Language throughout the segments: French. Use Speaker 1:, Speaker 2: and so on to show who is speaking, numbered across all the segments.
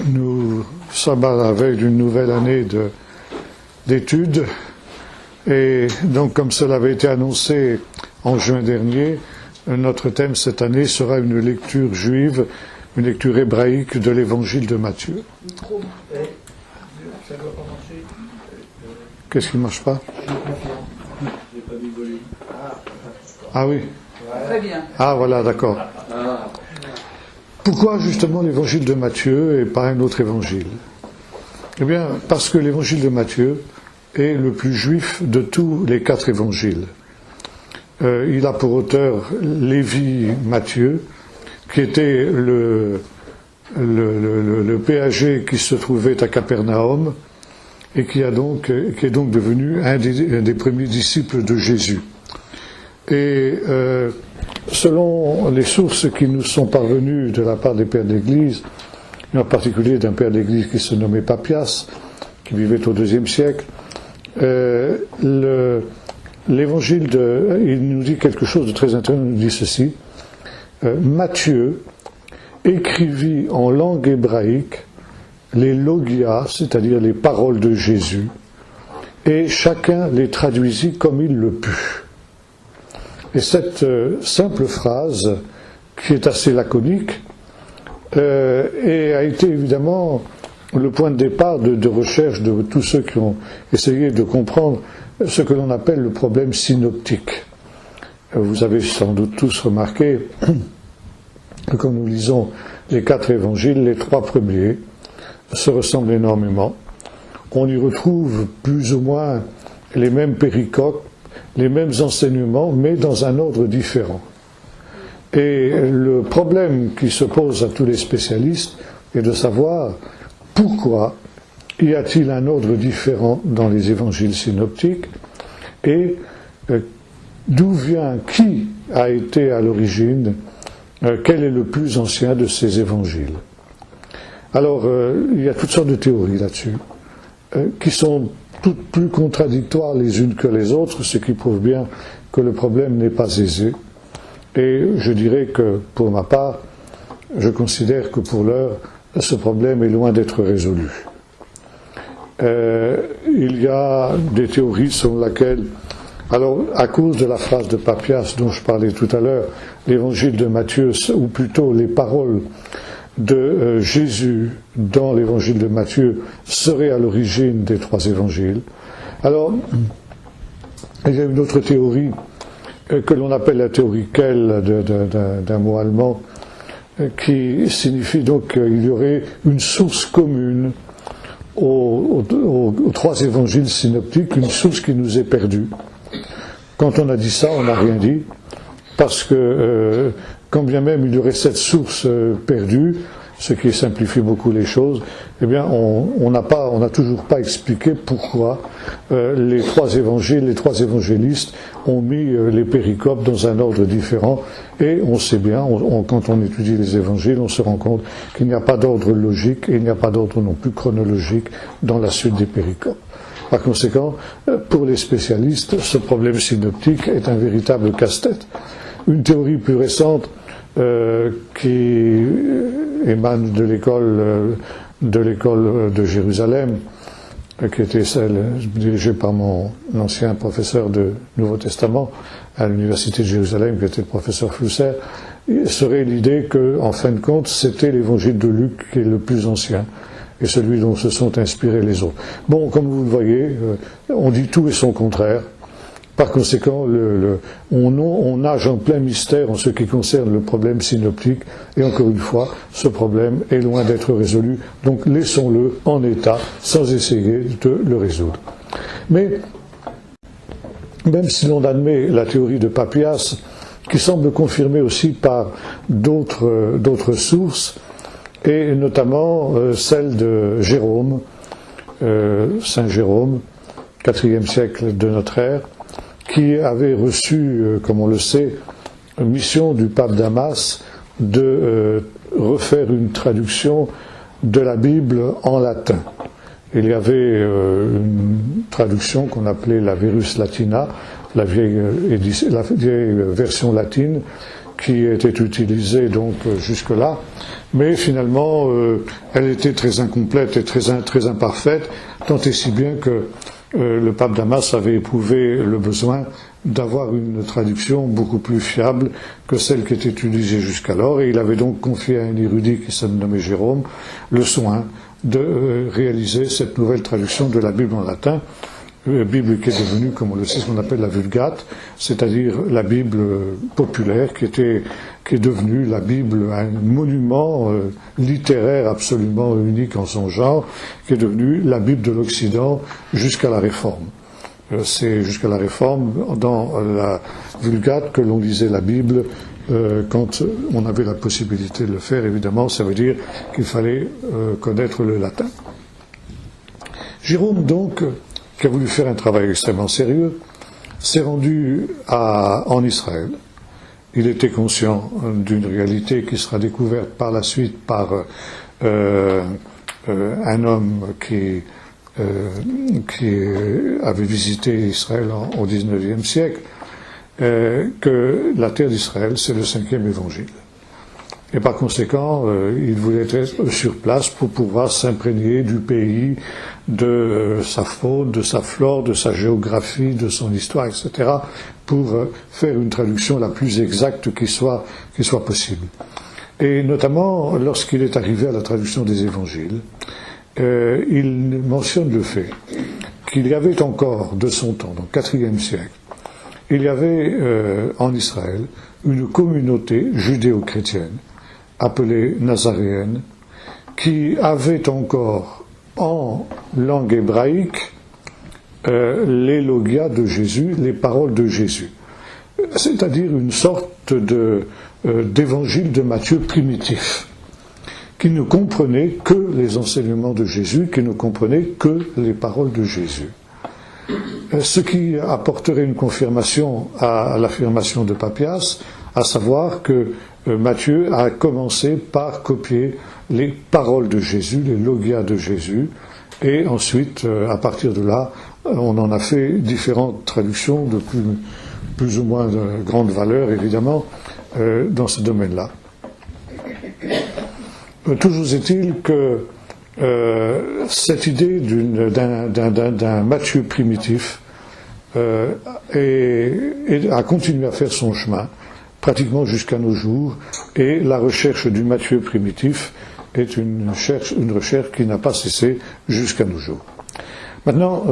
Speaker 1: Nous sommes à la veille d'une nouvelle année d'études et donc comme cela avait été annoncé en juin dernier, notre thème cette année sera une lecture juive, une lecture hébraïque de l'évangile de Matthieu. Qu'est-ce qui ne marche pas? Ah oui.
Speaker 2: Très bien.
Speaker 1: Ah voilà, d'accord. Pourquoi justement l'évangile de Matthieu et pas un autre évangile? Eh bien, parce que l'évangile de Matthieu est le plus juif de tous les 4 évangiles. Il a pour auteur Lévi Matthieu, qui était le péager qui se trouvait à Capernaum et qui est donc devenu un des premiers disciples de Jésus. Et selon les sources qui nous sont parvenues de la part des pères d'Église, en particulier d'un père d'Église qui se nommait Papias, qui vivait au IIe siècle, l'évangile il nous dit quelque chose de très intéressant. Il nous dit ceci: Matthieu écrivit en langue hébraïque les logias, c'est-à-dire les paroles de Jésus, et chacun les traduisit comme il le put. Et cette simple phrase, qui est assez laconique, et a été évidemment le point de départ de recherche de tous ceux qui ont essayé de comprendre ce que l'on appelle le problème synoptique. Vous avez sans doute tous remarqué que quand nous lisons les 4 évangiles, les 3 premiers se ressemblent énormément. On y retrouve plus ou moins les mêmes péricopes, les mêmes enseignements, mais dans un ordre différent. Et le problème qui se pose à tous les spécialistes est de savoir pourquoi y a-t-il un ordre différent dans les évangiles synoptiques et qui a été à l'origine, quel est le plus ancien de ces évangiles. Alors, il y a toutes sortes de théories là-dessus, qui sont toutes plus contradictoires les unes que les autres, ce qui prouve bien que le problème n'est pas aisé. Et je dirais que, pour ma part, je considère que pour l'heure, ce problème est loin d'être résolu. Il y a des théories selon laquelle, alors à cause de la phrase de Papias dont je parlais tout à l'heure, l'évangile de Matthieu, ou plutôt les paroles de Jésus dans l'évangile de Matthieu seraient à l'origine des 3 évangiles. Alors, il y a une autre théorie que l'on appelle la théorie Kell, d'un mot allemand, qui signifie donc qu'il y aurait une source commune aux 3 évangiles synoptiques, une source qui nous est perdue. Quand on a dit ça, on n'a rien dit, parce que quand bien même il y aurait cette source perdue, ce qui simplifie beaucoup les choses, eh bien on n'a toujours pas expliqué pourquoi les 3 évangiles, les 3 évangélistes ont mis les péricopes dans un ordre différent, et on sait bien, quand on étudie les évangiles, on se rend compte qu'il n'y a pas d'ordre logique et il n'y a pas d'ordre non plus chronologique dans la suite des péricopes. Par conséquent, pour les spécialistes, ce problème synoptique est un véritable casse-tête. Une théorie plus récente qui émane de l'école de Jérusalem, qui était celle dirigée par mon ancien professeur de Nouveau Testament à l'université de Jérusalem, qui était le professeur Flusser, serait l'idée que, en fin de compte, c'était l'évangile de Luc qui est le plus ancien, et celui dont se sont inspirés les autres. Bon, comme vous le voyez, on dit tout et son contraire. Par conséquent, on nage en plein mystère en ce qui concerne le problème synoptique, et encore une fois, ce problème est loin d'être résolu, donc laissons-le en état, sans essayer de le résoudre. Mais, même si l'on admet la théorie de Papias, qui semble confirmée aussi par d'autres sources, et notamment celle de Jérôme, Saint Jérôme, 4e siècle de notre ère, qui avait reçu, comme on le sait, une mission du pape Damas de refaire une traduction de la Bible en latin. Il y avait une traduction qu'on appelait la Verus Latina, la vieille version latine, qui était utilisée donc jusque-là, mais finalement elle était très incomplète et très imparfaite, tant et si bien que le pape Damas avait éprouvé le besoin d'avoir une traduction beaucoup plus fiable que celle qui était utilisée jusqu'alors, et il avait donc confié à un érudit qui se nommait Jérôme le soin de réaliser cette nouvelle traduction de la Bible en latin, Bible qui est devenue, comme on le sait, ce qu'on appelle la Vulgate, c'est-à-dire la Bible populaire qui est devenue la Bible, un monument littéraire absolument unique en son genre, qui est devenue la Bible de l'Occident jusqu'à la Réforme. C'est jusqu'à la Réforme, dans la Vulgate, que l'on lisait la Bible quand on avait la possibilité de le faire. Évidemment, ça veut dire qu'il fallait connaître le latin. Jérôme, donc, qui a voulu faire un travail extrêmement sérieux, s'est rendu en Israël. Il était conscient d'une réalité qui sera découverte par la suite par un homme qui avait visité Israël au XIXe siècle, que la terre d'Israël, c'est le 5e évangile. Et par conséquent, il voulait être sur place pour pouvoir s'imprégner du pays, de sa faune, de sa flore, de sa géographie, de son histoire, etc., pour faire une traduction la plus exacte qui soit possible. Et notamment, lorsqu'il est arrivé à la traduction des évangiles, il mentionne le fait qu'il y avait encore, de son temps, donc 4e siècle, il y avait en Israël une communauté judéo-chrétienne appelée nazaréenne, qui avait encore en langue hébraïque les logia de Jésus, les paroles de Jésus, c'est-à-dire une sorte d'évangile de Matthieu primitif, qui ne comprenait que les enseignements de Jésus, qui ne comprenait que les paroles de Jésus. Ce qui apporterait une confirmation à l'affirmation de Papias, à savoir que Matthieu a commencé par copier les paroles de Jésus, les logia de Jésus, et ensuite, à partir de là, on en a fait différentes traductions de plus ou moins de grande valeur, évidemment, dans ce domaine-là. Toujours est-il que cette idée d'un Matthieu primitif a continué à faire son chemin, pratiquement jusqu'à nos jours, et la recherche du Matthieu primitif est une recherche qui n'a pas cessé jusqu'à nos jours. Maintenant,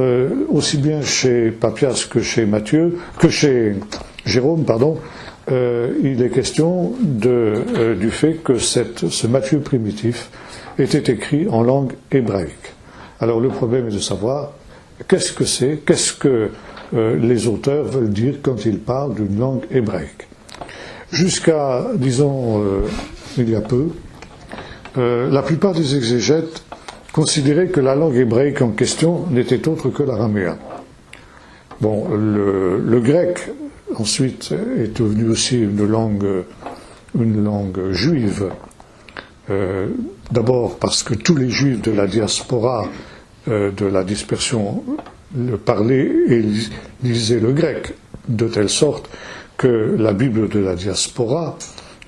Speaker 1: aussi bien chez Papias que chez Jérôme, il est question du fait que ce Matthieu primitif était écrit en langue hébraïque. Alors le problème est de savoir qu'est-ce que les auteurs veulent dire quand ils parlent d'une langue hébraïque. Jusqu'à, disons, il y a peu, la plupart des exégètes considéraient que la langue hébraïque en question n'était autre que l'araméen. Bon, le grec, ensuite, est devenu aussi une langue juive. D'abord parce que tous les juifs de la diaspora, de la dispersion, le parlaient et lisaient le grec, de telle sorte que la Bible de la diaspora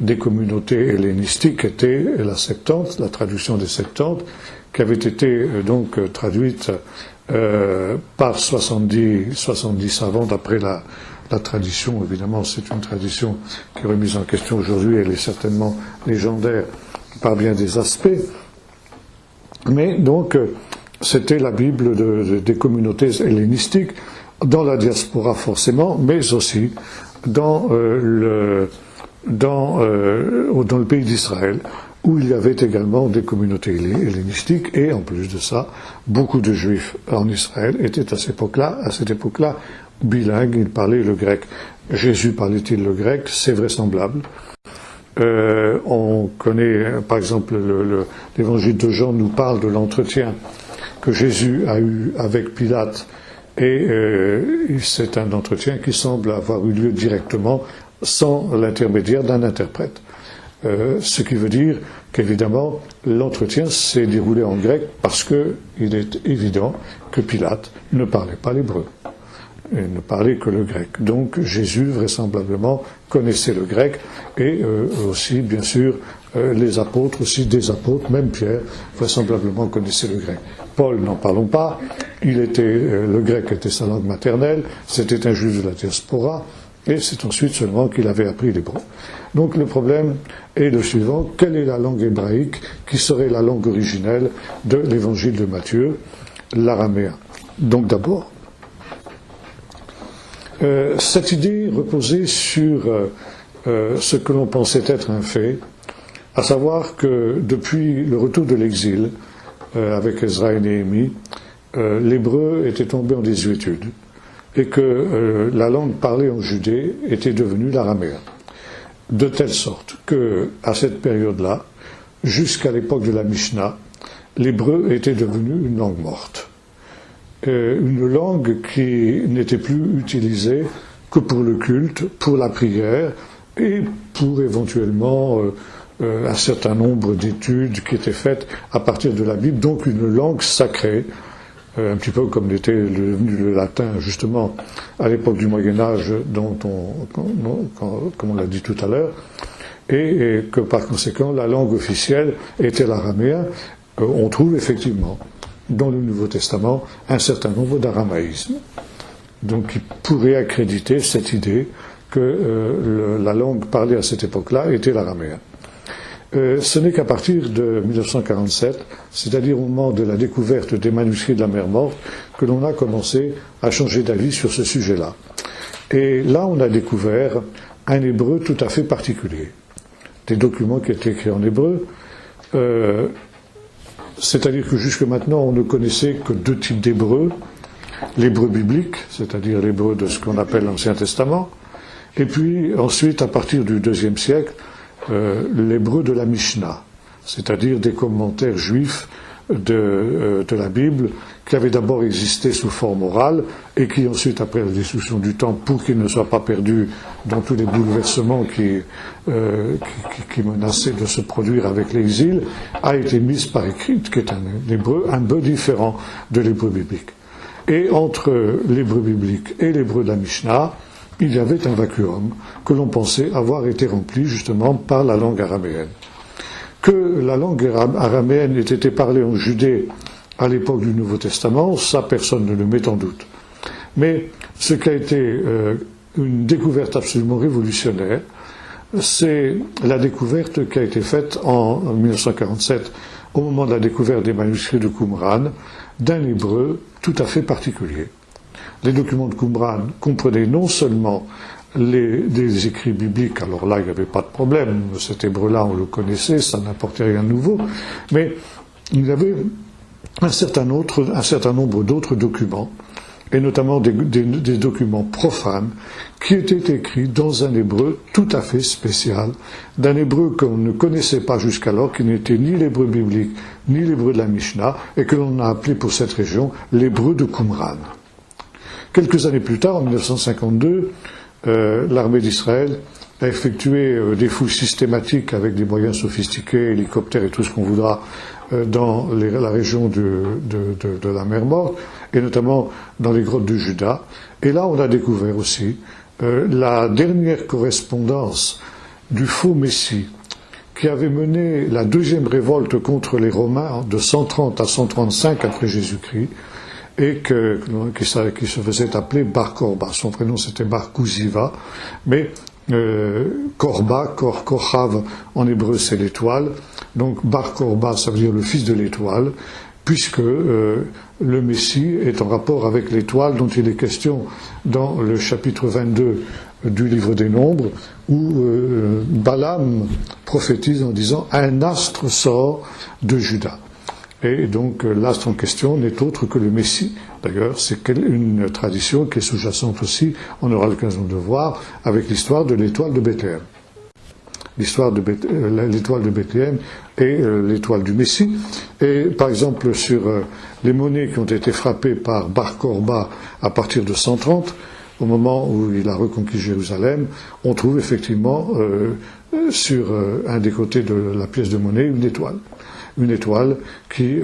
Speaker 1: des communautés hellénistiques était la Septante, la traduction des Septantes, qui avait été donc traduite par 70 savants d'après la tradition. Évidemment, c'est une tradition qui est remise en question aujourd'hui, elle est certainement légendaire par bien des aspects, mais donc c'était la Bible des communautés hellénistiques, dans la diaspora forcément, mais aussi dans le pays d'Israël, où il y avait également des communautés hellénistiques, et en plus de ça, beaucoup de juifs en Israël étaient à cette époque-là, bilingues, ils parlaient le grec. Jésus parlait-il le grec? C'est vraisemblable. On connaît, par exemple, l'évangile de Jean nous parle de l'entretien que Jésus a eu avec Pilate, et c'est un entretien qui semble avoir eu lieu directement, sans l'intermédiaire d'un interprète. Ce qui veut dire qu'évidemment, l'entretien s'est déroulé en grec parce qu'il est évident que Pilate ne parlait pas l'hébreu. ne parlait que le grec. Donc Jésus, vraisemblablement, connaissait le grec, et aussi, bien sûr, les apôtres, aussi des apôtres, même Pierre, vraisemblablement connaissait le grec. Paul, n'en parlons pas, le grec était sa langue maternelle, c'était un juif de la diaspora, et c'est ensuite seulement qu'il avait appris l'hébreu. Donc le problème est le suivant: quelle est la langue hébraïque qui serait la langue originelle de l'évangile de Matthieu? L'araméen. Donc d'abord, cette idée reposait sur ce que l'on pensait être un fait, à savoir que depuis le retour de l'exil, avec Ezra et Néhémie, l'hébreu était tombé en désuétude, et que la langue parlée en Judée était devenue l'araméen. De telle sorte que, à cette période-là, jusqu'à l'époque de la Mishnah, l'hébreu était devenu une langue morte. Une langue qui n'était plus utilisée que pour le culte, pour la prière, et pour éventuellement un certain nombre d'études qui étaient faites à partir de la Bible, donc une langue sacrée, un petit peu comme l'était devenu le latin, justement, à l'époque du Moyen-Âge, comme on l'a dit tout à l'heure, et que par conséquent, la langue officielle était l'araméen. On trouve effectivement, dans le Nouveau Testament, un certain nombre d'aramaïsmes, donc qui pourraient accréditer cette idée que la langue parlée à cette époque-là était l'araméen. Ce n'est qu'à partir de 1947, c'est-à-dire au moment de la découverte des manuscrits de la Mer Morte, que l'on a commencé à changer d'avis sur ce sujet-là. Et là, on a découvert un hébreu tout à fait particulier. Des documents qui étaient écrits en hébreu, c'est-à-dire que jusque maintenant, on ne connaissait que deux types d'hébreu: l'hébreu biblique, c'est-à-dire l'hébreu de ce qu'on appelle l'Ancien Testament, et puis ensuite, à partir du IIe siècle, l'hébreu de la Mishnah, c'est-à-dire des commentaires juifs de la Bible, qui avaient d'abord existé sous forme orale, et qui ensuite, après la destruction du temple, pour qu'ils ne soient pas perdus dans tous les bouleversements qui menaçaient de se produire avec l'exil, a été mise par écrit, qui est un hébreu un peu différent de l'hébreu biblique. Et entre l'hébreu biblique et l'hébreu de la Mishnah, il y avait un vacuum que l'on pensait avoir été rempli justement par la langue araméenne. Que la langue araméenne ait été parlée en Judée à l'époque du Nouveau Testament, ça personne ne le met en doute. Mais ce qui a été une découverte absolument révolutionnaire, c'est la découverte qui a été faite en 1947, au moment de la découverte des manuscrits de Qumran, d'un hébreu tout à fait particulier. Les documents de Qumran comprenaient non seulement des écrits bibliques, alors là il n'y avait pas de problème, cet hébreu-là on le connaissait, ça n'apportait rien de nouveau, mais il y avait un certain nombre d'autres documents, et notamment des documents profanes, qui étaient écrits dans un hébreu tout à fait spécial, d'un hébreu qu'on ne connaissait pas jusqu'alors, qui n'était ni l'hébreu biblique, ni l'hébreu de la Mishnah, et que l'on a appelé pour cette région l'hébreu de Qumran. Quelques années plus tard, en 1952, l'armée d'Israël a effectué des fouilles systématiques avec des moyens sophistiqués, hélicoptères et tout ce qu'on voudra, dans la région de la Mer Morte, et notamment dans les grottes de Juda. Et là, on a découvert aussi la dernière correspondance du faux Messie, qui avait mené la deuxième révolte contre les Romains de 130 à 135 après Jésus-Christ, et qui se faisait appeler Bar Korba. Son prénom c'était Bar Kouziva, mais Korba, Korchav en hébreu c'est l'étoile, donc Bar Korba ça veut dire le fils de l'étoile, puisque le Messie est en rapport avec l'étoile dont il est question dans le chapitre 22 du livre des Nombres, où Balaam prophétise en disant « Un astre sort de Juda ». Et donc l'astre en question n'est autre que le Messie. D'ailleurs, c'est une tradition qui est sous-jacente aussi, on aura l'occasion de voir, avec l'histoire de l'étoile de Bethléem. L'histoire de l'étoile de Bethléem et l'étoile du Messie. Et par exemple, sur les monnaies qui ont été frappées par Bar Korba à partir de 130, au moment où il a reconquis Jérusalem, on trouve effectivement sur un des côtés de la pièce de monnaie une étoile qui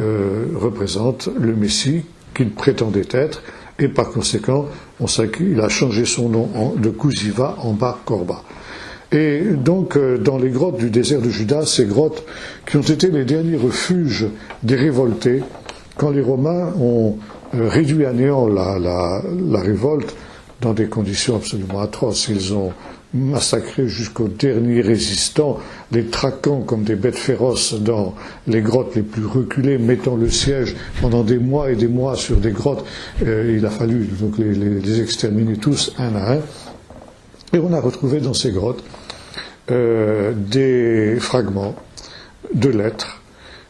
Speaker 1: représente le Messie qu'il prétendait être, et par conséquent, on sait qu'il a changé son nom de Kuziva en Bar Korba. Et donc, dans les grottes du désert de Juda, ces grottes qui ont été les derniers refuges des révoltés, quand les Romains ont réduit à néant la révolte dans des conditions absolument atroces. Ils ont massacré jusqu'aux derniers résistants, les traquant comme des bêtes féroces dans les grottes les plus reculées, mettant le siège pendant des mois et des mois sur des grottes. Il a fallu donc les exterminer tous un à un. Et on a retrouvé dans ces grottes des fragments de lettres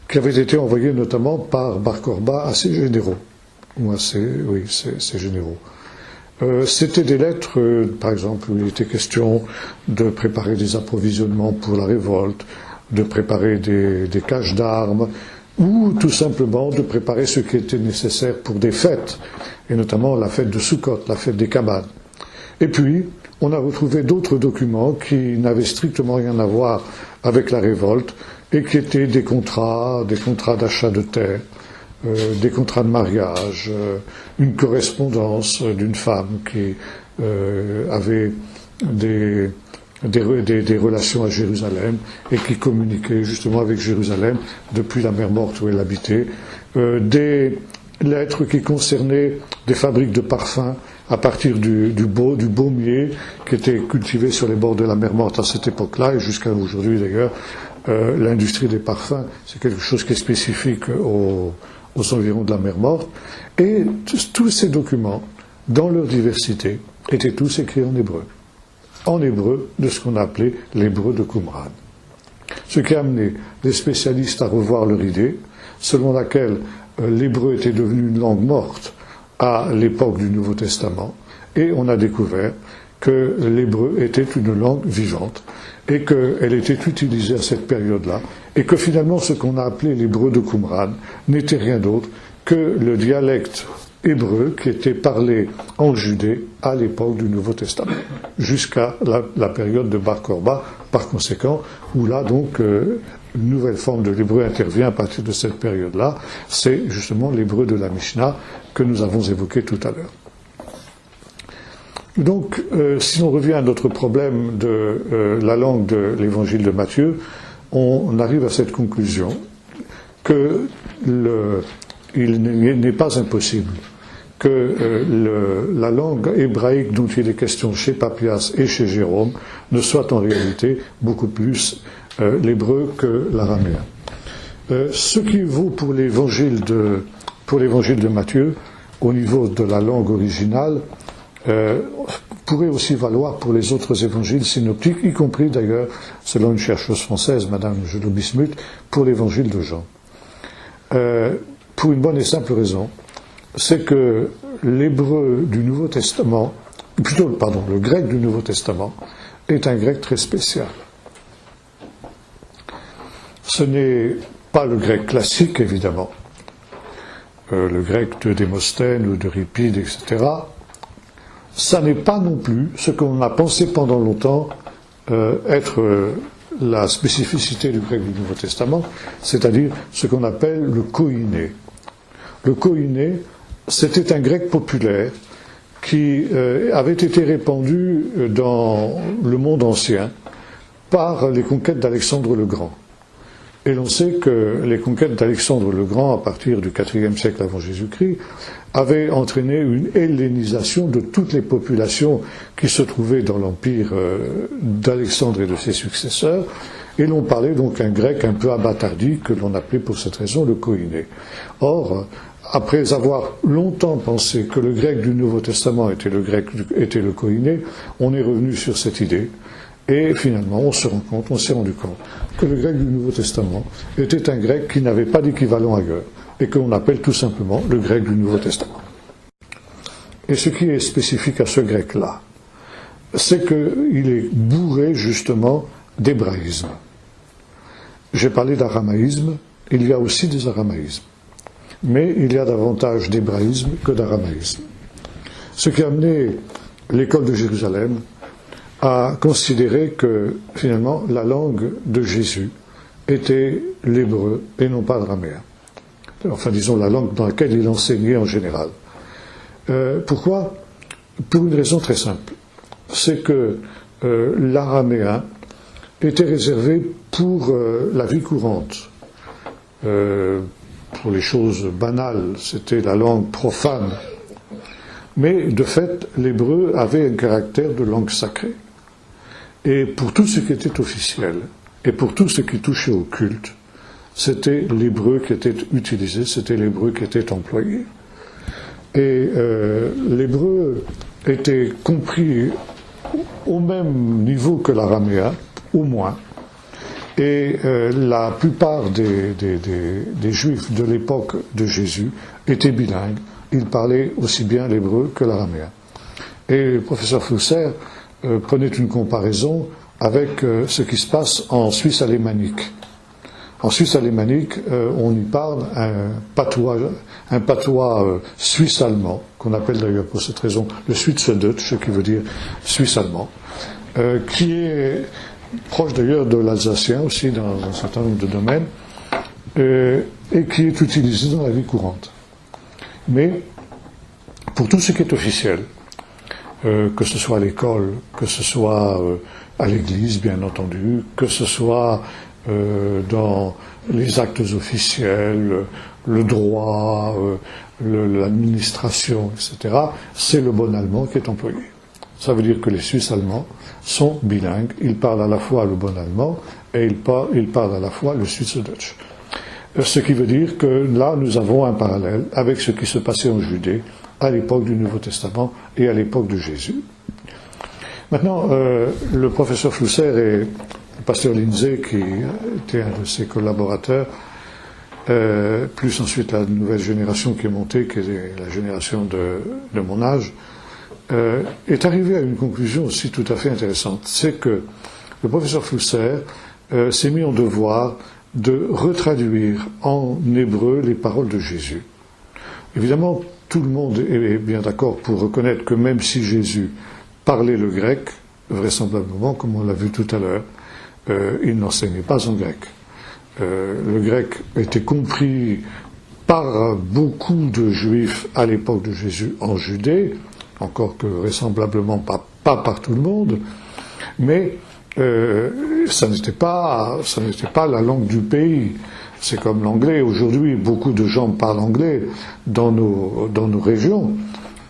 Speaker 1: qui avaient été envoyés notamment par Bar Korba à ses généraux, ou à ses généraux. C'était des lettres, par exemple, où il était question de préparer des approvisionnements pour la révolte, de préparer des caches d'armes, ou tout simplement de préparer ce qui était nécessaire pour des fêtes, et notamment la fête de Sukkot, la fête des cabanes. Et puis, on a retrouvé d'autres documents qui n'avaient strictement rien à voir avec la révolte, et qui étaient des contrats d'achat de terre, des contrats de mariage, une correspondance d'une femme qui avait des relations à Jérusalem et qui communiquait justement avec Jérusalem depuis la mer Morte où elle habitait, des lettres qui concernaient des fabriques de parfums à partir du baumier qui était cultivé sur les bords de la mer Morte à cette époque-là et jusqu'à aujourd'hui d'ailleurs. L'industrie des parfums, c'est quelque chose qui est spécifique aux environs de la mer Morte. Et tous ces documents, dans leur diversité, étaient tous écrits en hébreu. En hébreu de ce qu'on appelait l'hébreu de Qumran. Ce qui a amené les spécialistes à revoir leur idée, selon laquelle l'hébreu était devenu une langue morte à l'époque du Nouveau Testament, et on a découvert que l'hébreu était une langue vivante, et qu'elle était utilisée à cette période-là, et que finalement ce qu'on a appelé l'hébreu de Qumran n'était rien d'autre que le dialecte hébreu qui était parlé en Judée à l'époque du Nouveau Testament, jusqu'à la période de Bar Korba, par conséquent, où là donc une nouvelle forme de l'hébreu intervient à partir de cette période-là, c'est justement l'hébreu de la Mishnah que nous avons évoqué tout à l'heure. Donc, si on revient à notre problème de la langue de l'évangile de Matthieu, on arrive à cette conclusion que il n'est pas impossible que la langue hébraïque dont il est question chez Papias et chez Jérôme ne soit en réalité beaucoup plus l'hébreu que l'araméen. Ce qui vaut pour l'évangile de Matthieu, au niveau de la langue originale, pourrait aussi valoir pour les autres évangiles synoptiques, y compris d'ailleurs, selon une chercheuse française, Madame Gelot-Bismuth, pour l'évangile de Jean. Pour une bonne et simple raison, c'est que l'hébreu du Nouveau Testament, le grec du Nouveau Testament, est un grec très spécial. Ce n'est pas le grec classique, évidemment, le grec de Démosthène ou d'Euripide, etc., ça n'est pas non plus ce qu'on a pensé pendant longtemps être la spécificité du grec du Nouveau Testament, c'est-à-dire ce qu'on appelle le koiné. Le koiné, c'était un grec populaire qui avait été répandu dans le monde ancien par les conquêtes d'Alexandre le Grand. Et l'on sait que les conquêtes d'Alexandre le Grand, à partir du IVe siècle avant Jésus-Christ, avaient entraîné une hellénisation de toutes les populations qui se trouvaient dans l'empire d'Alexandre et de ses successeurs, et l'on parlait donc un grec un peu abattardi, que l'on appelait pour cette raison le koiné. Or, après avoir longtemps pensé que le grec du Nouveau Testament était le koiné, on est revenu sur cette idée. Et finalement, on s'est rendu compte que le grec du Nouveau Testament était un grec qui n'avait pas d'équivalent ailleurs, et que l'on appelle tout simplement le grec du Nouveau Testament. Et ce qui est spécifique à ce grec-là, c'est qu'il est bourré justement d'hébraïsme. J'ai parlé d'aramaïsme, il y a aussi des aramaïsmes, mais il y a davantage d'hébraïsme que d'aramaïsme. Ce qui a amené l'école de Jérusalem à considérer que, finalement, la langue de Jésus était l'hébreu et non pas l'araméen. Enfin, disons, la langue dans laquelle il enseignait en général. Pourquoi? Pour une raison très simple. C'est que l'araméen était réservé pour la vie courante. Pour les choses banales, c'était la langue profane. Mais de fait, l'hébreu avait un caractère de langue sacrée. Et pour tout ce qui était officiel, et pour tout ce qui touchait au culte, c'était l'hébreu qui était utilisé, c'était l'hébreu qui était employé. Et l'hébreu était compris au même niveau que l'araméen, au moins. Et la plupart des Juifs de l'époque de Jésus étaient bilingues. Ils parlaient aussi bien l'hébreu que l'araméen. Et le professeur Flusser prenait une comparaison avec ce qui se passe en Suisse alémanique. En Suisse alémanique, on y parle un patois suisse-allemand, qu'on appelle d'ailleurs pour cette raison le Schweizerdeutsch, qui veut dire suisse-allemand, qui est proche d'ailleurs de l'alsacien aussi dans un certain nombre de domaines, et qui est utilisé dans la vie courante. Mais pour tout ce qui est officiel, que ce soit à l'école, que ce soit à l'église bien entendu, que ce soit dans les actes officiels, le droit, l'administration, etc., c'est le bon allemand qui est employé. Ça veut dire que les Suisses allemands sont bilingues, ils parlent à la fois le bon allemand et ils parlent à la fois le Schweizerdeutsch. Ce qui veut dire que là, nous avons un parallèle avec ce qui se passait en Judée à l'époque du Nouveau Testament et à l'époque de Jésus. Maintenant, le professeur Flusser et le pasteur Lindsay, qui était un de ses collaborateurs, plus ensuite la nouvelle génération qui est montée, qui est la génération de mon âge, est arrivé à une conclusion aussi tout à fait intéressante. C'est que le professeur Flusser s'est mis en devoir de retraduire en hébreu les paroles de Jésus. Évidemment, tout le monde est bien d'accord pour reconnaître que même si Jésus parlait le grec, vraisemblablement, comme on l'a vu tout à l'heure, il n'enseignait pas en grec. Le grec était compris par beaucoup de juifs à l'époque de Jésus en Judée, encore que vraisemblablement pas par tout le monde, mais ça n'était pas la langue du pays. C'est comme l'anglais. Aujourd'hui, beaucoup de gens parlent anglais dans nos régions,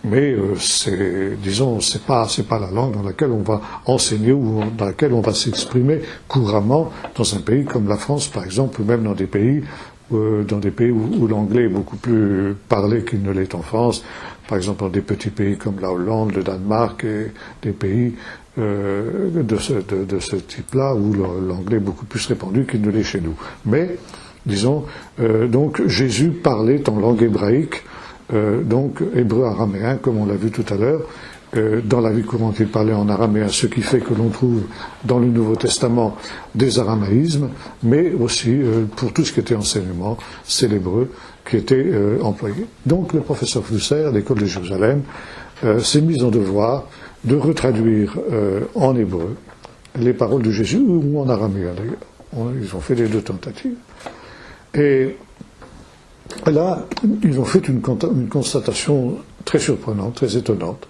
Speaker 1: mais c'est pas la langue dans laquelle on va enseigner ou dans laquelle on va s'exprimer couramment dans un pays comme la France, par exemple, ou même dans des pays où l'anglais est beaucoup plus parlé qu'il ne l'est en France, par exemple dans des petits pays comme la Hollande, le Danemark et des pays de ce type-là où l'anglais est beaucoup plus répandu qu'il ne l'est chez nous. Mais, disons, donc Jésus parlait en langue hébraïque, donc hébreu-araméen, comme on l'a vu tout à l'heure. Dans la vie courante, il parlait en araméen, ce qui fait que l'on trouve dans le Nouveau Testament des aramaïsmes, mais aussi pour tout ce qui était enseignement, c'est l'hébreu qui était employé. Donc le professeur Flusser, à l'école de Jérusalem, s'est mis en devoir de retraduire en hébreu les paroles de Jésus, ou en araméen d'ailleurs. Ils ont fait les deux tentatives. Et là, ils ont fait une constatation très surprenante, très étonnante.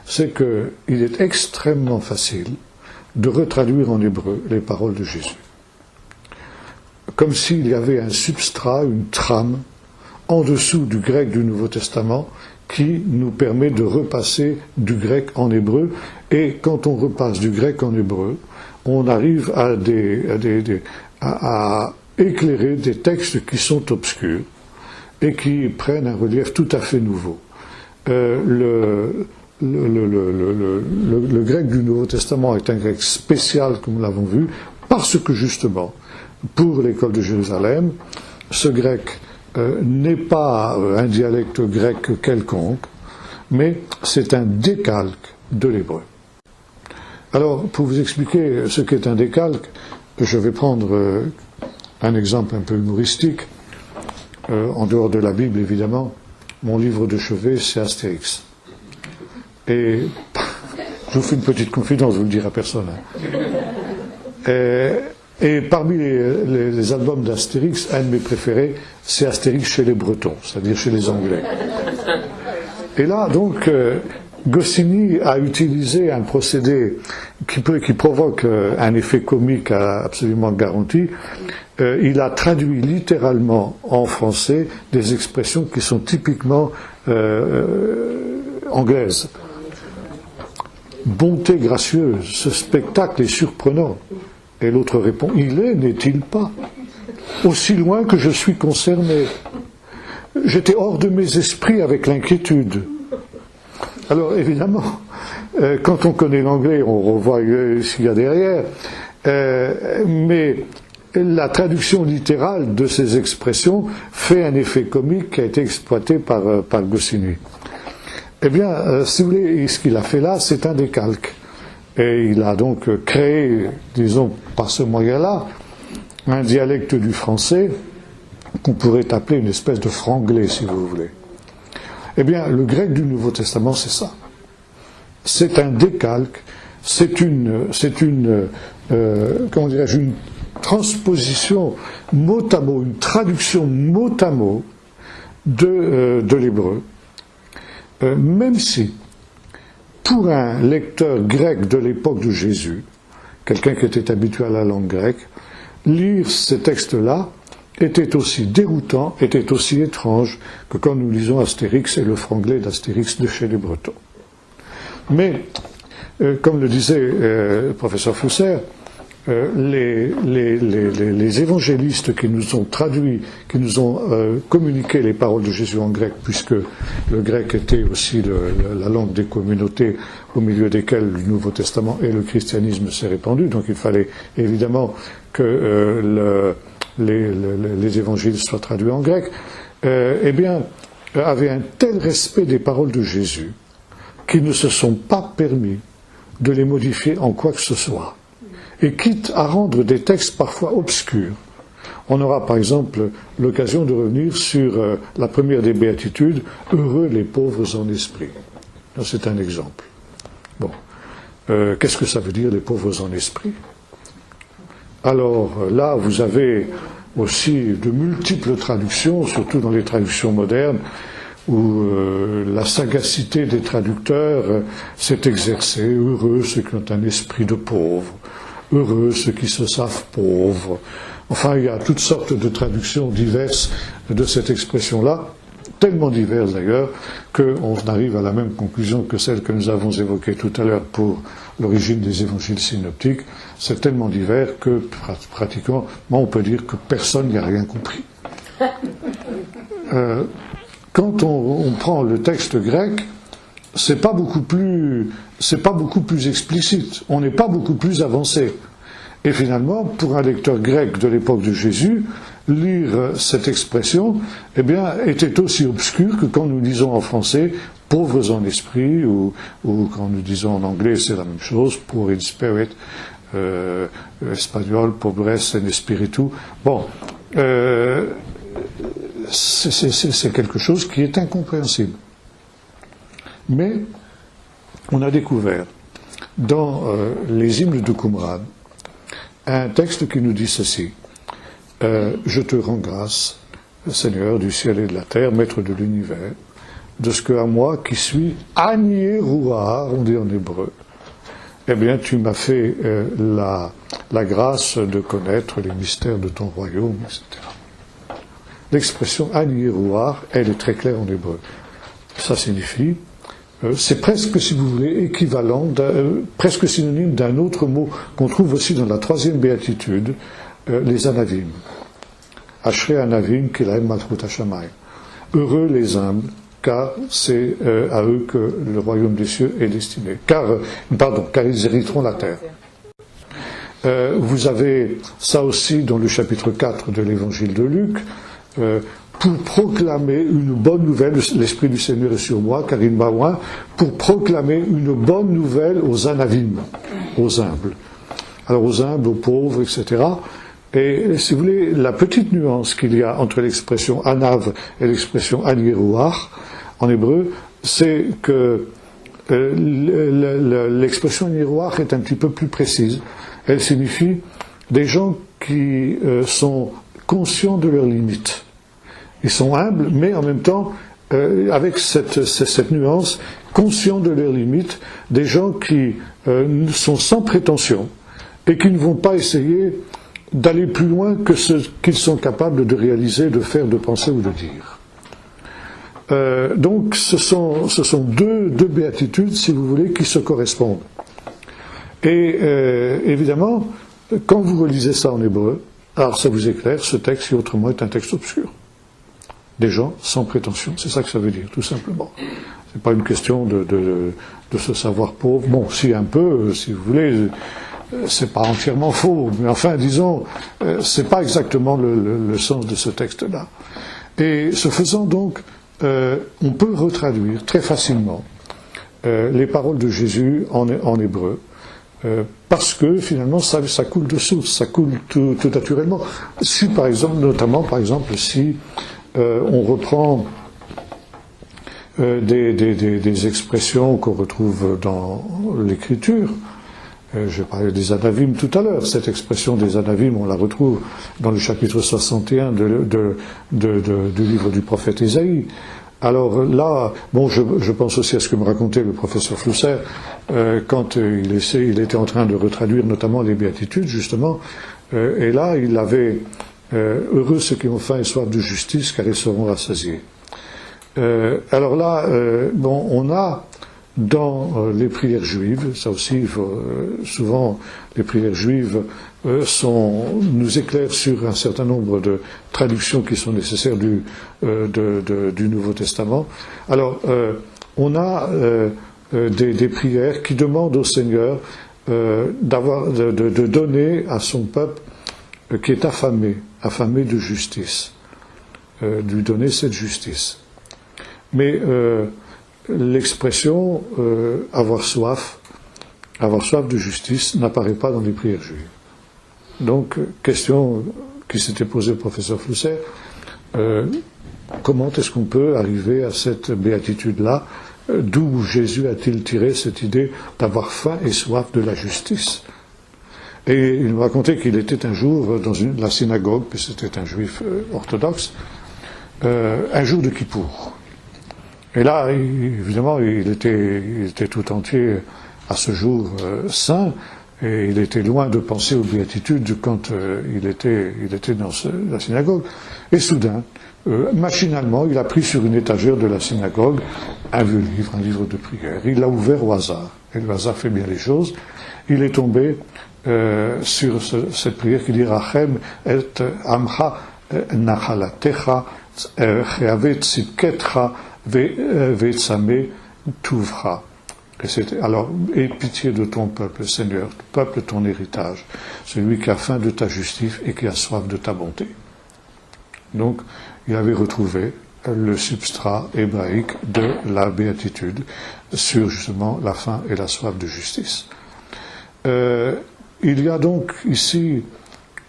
Speaker 1: C'est qu'il est extrêmement facile de retraduire en hébreu les paroles de Jésus. Comme s'il y avait un substrat, une trame, en dessous du grec du Nouveau Testament, qui nous permet de repasser du grec en hébreu. Et quand on repasse du grec en hébreu, on arrive à éclairer des textes qui sont obscurs et qui prennent un relief tout à fait nouveau. Le grec du Nouveau Testament est un grec spécial, comme nous l'avons vu, parce que justement, pour l'école de Jérusalem, ce grec n'est pas un dialecte grec quelconque, mais c'est un décalque de l'hébreu. Alors, pour vous expliquer ce qu'est un décalque, je vais prendre un exemple un peu humoristique. En dehors de la Bible, évidemment, mon livre de chevet, c'est Astérix. Et je vous fais une petite confidence, je ne vous le dirai à personne. Et parmi les albums d'Astérix, un de mes préférés, c'est Astérix chez les Bretons, c'est-à-dire chez les Anglais. Et là, donc, Goscinny a utilisé un procédé qui provoque un effet comique absolument garanti. Il a traduit littéralement en français des expressions qui sont typiquement anglaises. Bonté gracieuse, ce spectacle est surprenant. Et l'autre répond, il est, n'est-il pas? Aussi loin que je suis concerné. J'étais hors de mes esprits avec l'inquiétude. Alors évidemment, quand on connaît l'anglais, on revoit ce qu'il y a derrière, mais la traduction littérale de ces expressions fait un effet comique qui a été exploité par Goscinny. Eh bien, si vous voulez, ce qu'il a fait là, c'est un décalque. Et il a donc créé, disons, par ce moyen-là, un dialecte du français qu'on pourrait appeler une espèce de franglais, si vous voulez. Eh bien, le grec du Nouveau Testament, c'est ça. C'est un décalque, c'est une transposition mot à mot, une traduction mot à mot de l'hébreu. Même si, pour un lecteur grec de l'époque de Jésus, quelqu'un qui était habitué à la langue grecque, lire ces textes-là était aussi déroutant, était aussi étrange que quand nous lisons Astérix et le franglais d'Astérix de chez les Bretons. Mais, comme le disait le professeur Flusser, les évangélistes qui nous ont traduit, qui nous ont communiqué les paroles de Jésus en grec, puisque le grec était aussi la langue des communautés au milieu desquelles le Nouveau Testament et le christianisme s'est répandu, donc il fallait évidemment que les évangiles soient traduits en grec, eh bien, avaient un tel respect des paroles de Jésus qu'ils ne se sont pas permis de les modifier en quoi que ce soit. Et quitte à rendre des textes parfois obscurs. On aura par exemple l'occasion de revenir sur la première des béatitudes, « Heureux les pauvres en esprit ». C'est un exemple. Bon, qu'est-ce que ça veut dire, les pauvres en esprit? Alors là, vous avez aussi de multiples traductions, surtout dans les traductions modernes, où la sagacité des traducteurs s'est exercée. Heureux ceux qui ont un esprit de pauvre, heureux ceux qui se savent pauvres. Enfin, il y a toutes sortes de traductions diverses de cette expression-là, tellement diverses d'ailleurs, qu'on arrive à la même conclusion que celle que nous avons évoquée tout à l'heure pour l'origine des évangiles synoptiques. C'est tellement divers que pratiquement, on peut dire que personne n'y a rien compris. Quand on prend le texte grec, c'est pas beaucoup plus explicite. On n'est pas beaucoup plus avancé. Et finalement, pour un lecteur grec de l'époque de Jésus, lire cette expression, eh bien, était aussi obscur que quand nous disons en français « pauvres en esprit » ou quand nous disons en anglais, c'est la même chose, « poor in spirit », espagnol, « pobres en espiritu ». Bon, c'est quelque chose qui est incompréhensible. Mais on a découvert dans les hymnes de Qumran un texte qui nous dit ceci. Je te rends grâce, Seigneur du ciel et de la terre, maître de l'univers, de ce que à moi qui suis Anié Rouar, on dit en hébreu, eh bien tu m'as fait la grâce de connaître les mystères de ton royaume, etc. L'expression Anié Rouar, elle est très claire en hébreu. Ça signifie, c'est presque, si vous voulez, équivalent, presque synonyme d'un autre mot qu'on trouve aussi dans la troisième béatitude, les anavim. Ashrei anavim kilahem malchut hashamayim. Heureux les humbles, car c'est à eux que le royaume des cieux est destiné. Car ils hériteront la terre. Vous avez ça aussi dans le chapitre 4 de l'évangile de Luc, pour proclamer une bonne nouvelle, l'Esprit du Seigneur est sur moi, car il m'a oint, pour proclamer une bonne nouvelle aux anavim, aux humbles. Alors aux humbles, aux pauvres, etc. Et si vous voulez, la petite nuance qu'il y a entre l'expression anav et l'expression aniruach, en hébreu, c'est que l'expression aniruach est un petit peu plus précise. Elle signifie des gens qui sont conscients de leurs limites. Ils sont humbles, mais en même temps, avec cette nuance, conscients de leurs limites, des gens qui sont sans prétention et qui ne vont pas essayer d'aller plus loin que ce qu'ils sont capables de réaliser, de faire, de penser ou de dire. Donc ce sont deux béatitudes, si vous voulez, qui se correspondent. Et évidemment, quand vous relisez ça en hébreu, alors ça vous éclaire, ce texte qui autrement est un texte obscur. Des gens sans prétention, c'est ça que ça veut dire, tout simplement. C'est pas une question de se savoir pauvre. Bon, si un peu, si vous voulez, c'est pas entièrement faux, mais enfin, disons, c'est pas exactement le sens de ce texte-là. Et ce faisant donc, on peut retraduire très facilement les paroles de Jésus en hébreu, parce que finalement ça coule de source, ça coule tout naturellement. Si par exemple, notamment par exemple, si on reprend des expressions qu'on retrouve dans l'Écriture. Je parlais des anavim tout à l'heure. Cette expression des anavim, on la retrouve dans le chapitre 61 du livre du prophète Ésaïe. Alors là, bon, je pense aussi à ce que me racontait le professeur Flousser quand il était en train de retraduire notamment les béatitudes, justement. Et là, il avait heureux ceux qui ont faim et soif de justice, car ils seront rassasiés. Alors là, bon, on a dans les prières juives, ça aussi, souvent les prières juives nous éclairent sur un certain nombre de traductions qui sont nécessaires du Nouveau Testament. Alors, on a des prières qui demandent au Seigneur de donner à son peuple qui est affamé de justice, de lui donner cette justice. Mais l'expression avoir soif de justice n'apparaît pas dans les prières juives. Donc, question qui s'était posée au professeur Flousser, comment est-ce qu'on peut arriver à cette béatitude-là? D'où Jésus a-t-il tiré cette idée d'avoir faim et soif de la justice? Et il me racontait qu'il était un jour dans la synagogue, puis c'était un juif orthodoxe, un jour de Kippour. Et là, évidemment, il était tout entier à ce jour saint, et il était loin de penser aux béatitudes quand il était dans la synagogue. Et soudain, machinalement, il a pris sur une étagère de la synagogue un vieux livre, un livre de prière. Il l'a ouvert au hasard, et le hasard fait bien les choses. Il est tombé sur cette prière qui dit « Rachem et amcha nachalatecha cheave tzidketcha ve'etzame tuvcha » Alors, aie pitié de ton peuple, Seigneur, peuple ton héritage, celui qui a faim de ta justice et qui a soif de ta bonté. Donc, il avait retrouvé le substrat hébraïque de la béatitude sur justement la faim et la soif de justice. Il y a donc ici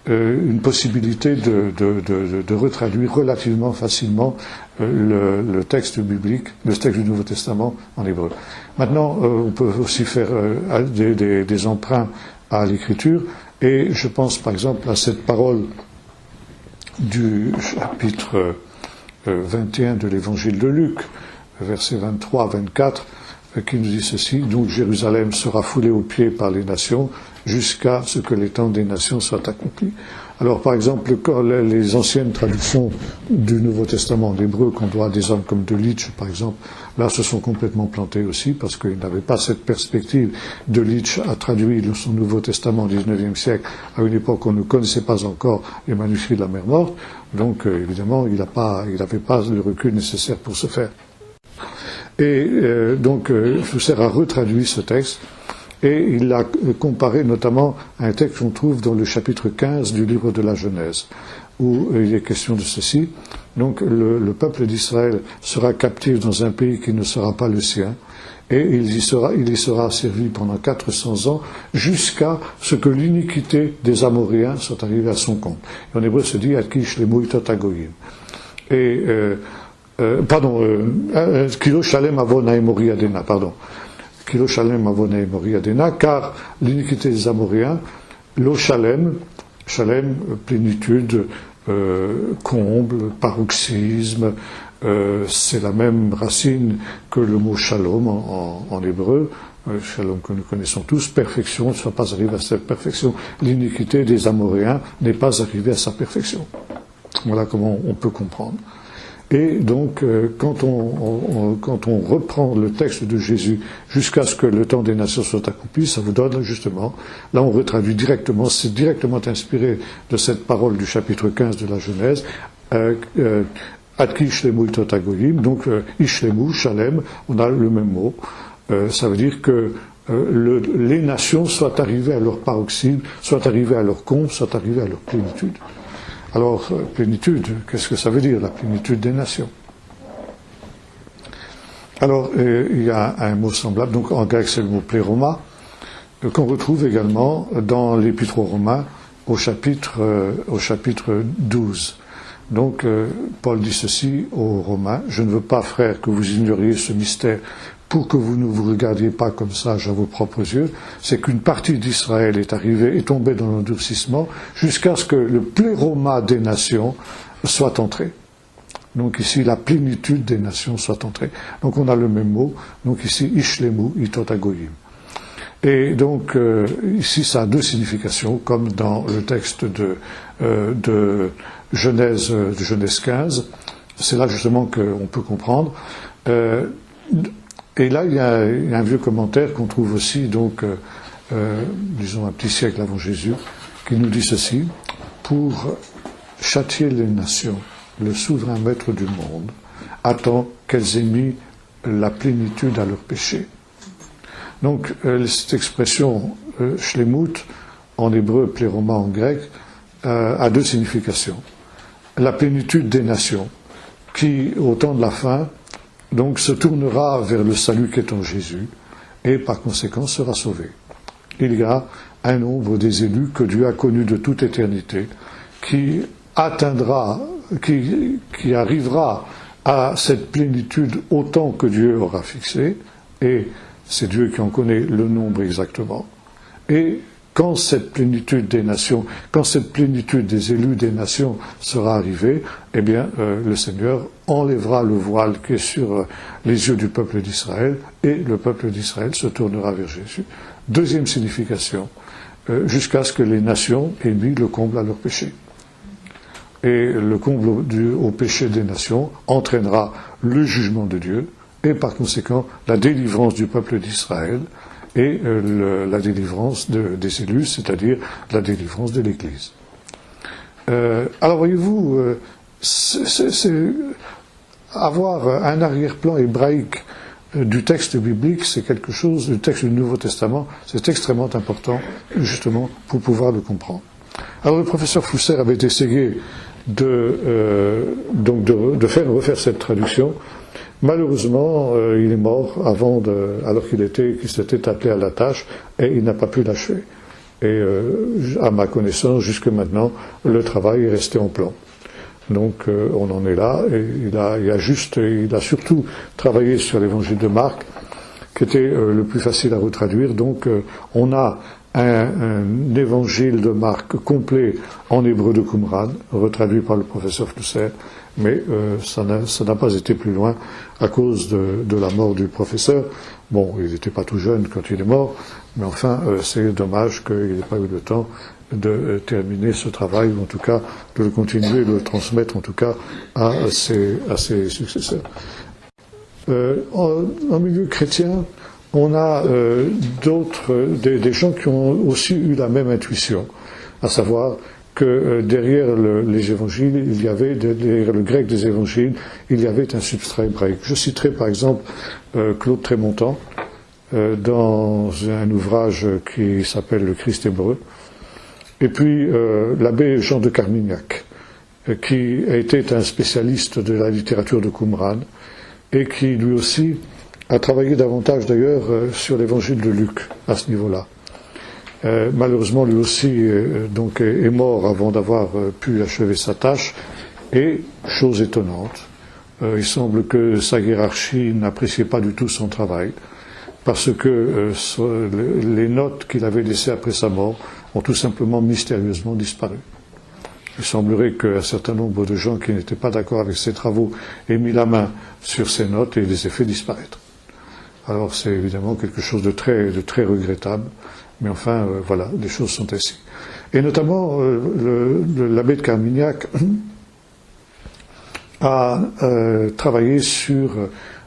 Speaker 1: une possibilité de retraduire relativement facilement le texte biblique, le texte du Nouveau Testament en hébreu. Maintenant, on peut aussi faire des emprunts à l'écriture, et je pense par exemple à cette parole du chapitre 21 de l'évangile de Luc, versets 23-24, qui nous dit ceci: donc Jérusalem sera foulée aux pieds par les nations jusqu'à ce que les temps des nations soient accomplis. Alors par exemple, les anciennes traductions du Nouveau Testament en hébreu qu'on doit à des hommes comme de Litch par exemple, là se sont complètement plantés aussi parce qu'ils n'avaient pas cette perspective. De Litch a traduit son Nouveau Testament au XIXe siècle à une époque où on ne connaissait pas encore les manuscrits de la Mer Morte, donc évidemment il n'avait pas le recul nécessaire pour ce faire. Et donc Flousser a retraduit ce texte et il l'a comparé notamment à un texte qu'on trouve dans le chapitre 15 du livre de la Genèse, où il est question de ceci. Donc le peuple d'Israël sera captif dans un pays qui ne sera pas le sien, et il y sera servi pendant 400 ans jusqu'à ce que l'iniquité des Amoréens soit arrivée à son compte. Et en hébreu se dit Akish le Moïtot Agoyim. Et Kilo Shalem Avon Aemori Adena, Kilo Shalem Avon Aemori Adena, car l'iniquité des Amoréens, Lo Shalem, plénitude, comble, paroxysme, c'est la même racine que le mot shalom en hébreu, shalom que nous connaissons tous, perfection ne soit pas arrivé à cette perfection. L'iniquité des Amoréens n'est pas arrivée à sa perfection. Voilà comment on peut comprendre. Et donc, quand on reprend le texte de Jésus jusqu'à ce que le temps des nations soit accompli, ça vous donne justement, là on retraduit directement, c'est directement inspiré de cette parole du chapitre 15 de la Genèse, Adki Ishlemu Itot Hagoyim, donc Ishlemu, Shalem, on a le même mot, ça veut dire que les nations soient arrivées à leur paroxysme, soient arrivées à leur comble, soient arrivées à leur plénitude. Alors, plénitude, qu'est-ce que ça veut dire, la plénitude des nations? Alors, il y a un mot semblable, donc en grec c'est le mot pléroma, qu'on retrouve également dans l'Épître aux Romains au chapitre 12. Donc, Paul dit ceci aux Romains, « Je ne veux pas, frères, que vous ignoriez ce mystère, pour que vous ne vous regardiez pas comme sage à vos propres yeux, c'est qu'une partie d'Israël est arrivée et tombée dans l'endurcissement jusqu'à ce que le pléroma des nations soit entré. » Donc ici, la plénitude des nations soit entrée. Donc on a le même mot, donc ici, Ishlemu Itot Hagoyim. Et donc ici, ça a deux significations, comme dans le texte de Genèse 15. C'est là justement qu'on peut comprendre. Et là, il y a un vieux commentaire qu'on trouve aussi, donc, disons un petit siècle avant Jésus, qui nous dit ceci: pour châtier les nations, le souverain maître du monde attend qu'elles aient mis la plénitude à leur péché. Donc, cette expression shlemut, en hébreu, pléroma en grec, a deux significations. La plénitude des nations, qui, au temps de la fin, donc se tournera vers le salut qui est en Jésus, et par conséquent sera sauvé. Il y a un nombre des élus que Dieu a connus de toute éternité, qui atteindra, qui arrivera à cette plénitude autant que Dieu aura fixé, et c'est Dieu qui en connaît le nombre exactement. Et quand cette plénitude des nations, quand cette plénitude des élus des nations sera arrivée, eh bien, le Seigneur enlèvera le voile qui est sur les yeux du peuple d'Israël, et le peuple d'Israël se tournera vers Jésus. Deuxième signification, jusqu'à ce que les nations aient mis le comble à leur péché. Et le comble au péché des nations entraînera le jugement de Dieu, et par conséquent la délivrance du peuple d'Israël, et la délivrance des élus, c'est-à-dire la délivrance de l'Église. Alors voyez-vous, avoir un arrière-plan hébraïque du texte biblique, c'est quelque chose, du texte du Nouveau Testament, c'est extrêmement important, justement, pour pouvoir le comprendre. Alors le professeur Fousser avait essayé de refaire cette traduction. Malheureusement, il est mort alors qu'il s'était attelé à la tâche, et il n'a pas pu l'achever. Et à ma connaissance, jusque maintenant, le travail est resté en plan. Donc on en est là, et il a surtout travaillé sur l'évangile de Marc, qui était le plus facile à retraduire. Donc on a un évangile de Marc complet en hébreu de Qumran, retraduit par le professeur Fousser, mais ça n'a pas été plus loin à cause de la mort du professeur. Bon, il n'était pas tout jeune quand il est mort, mais enfin, c'est dommage qu'il n'ait pas eu le temps de terminer ce travail, ou en tout cas de le continuer, de le transmettre en tout cas à ses successeurs. En milieu chrétien, on a des gens qui ont aussi eu la même intuition, à savoir que derrière les évangiles, derrière le grec des évangiles, il y avait un substrat hébraïque. Je citerai par exemple Claude Trémontant dans un ouvrage qui s'appelle Le Christ hébreu, et puis l'abbé Jean de Carmignac, qui était un spécialiste de la littérature de Qumran, et qui lui aussi a travaillé davantage d'ailleurs sur l'évangile de Luc à ce niveau-là. Malheureusement, lui aussi donc est mort avant d'avoir pu achever sa tâche, et, chose étonnante, il semble que sa hiérarchie n'appréciait pas du tout son travail, parce que les notes qu'il avait laissées après sa mort ont tout simplement mystérieusement disparu. Il semblerait qu'un certain nombre de gens qui n'étaient pas d'accord avec ses travaux aient mis la main sur ses notes et les aient fait disparaître. Alors c'est évidemment quelque chose de très regrettable, mais enfin voilà, les choses sont ainsi. Et notamment l'abbé de Carmignac a travaillé sur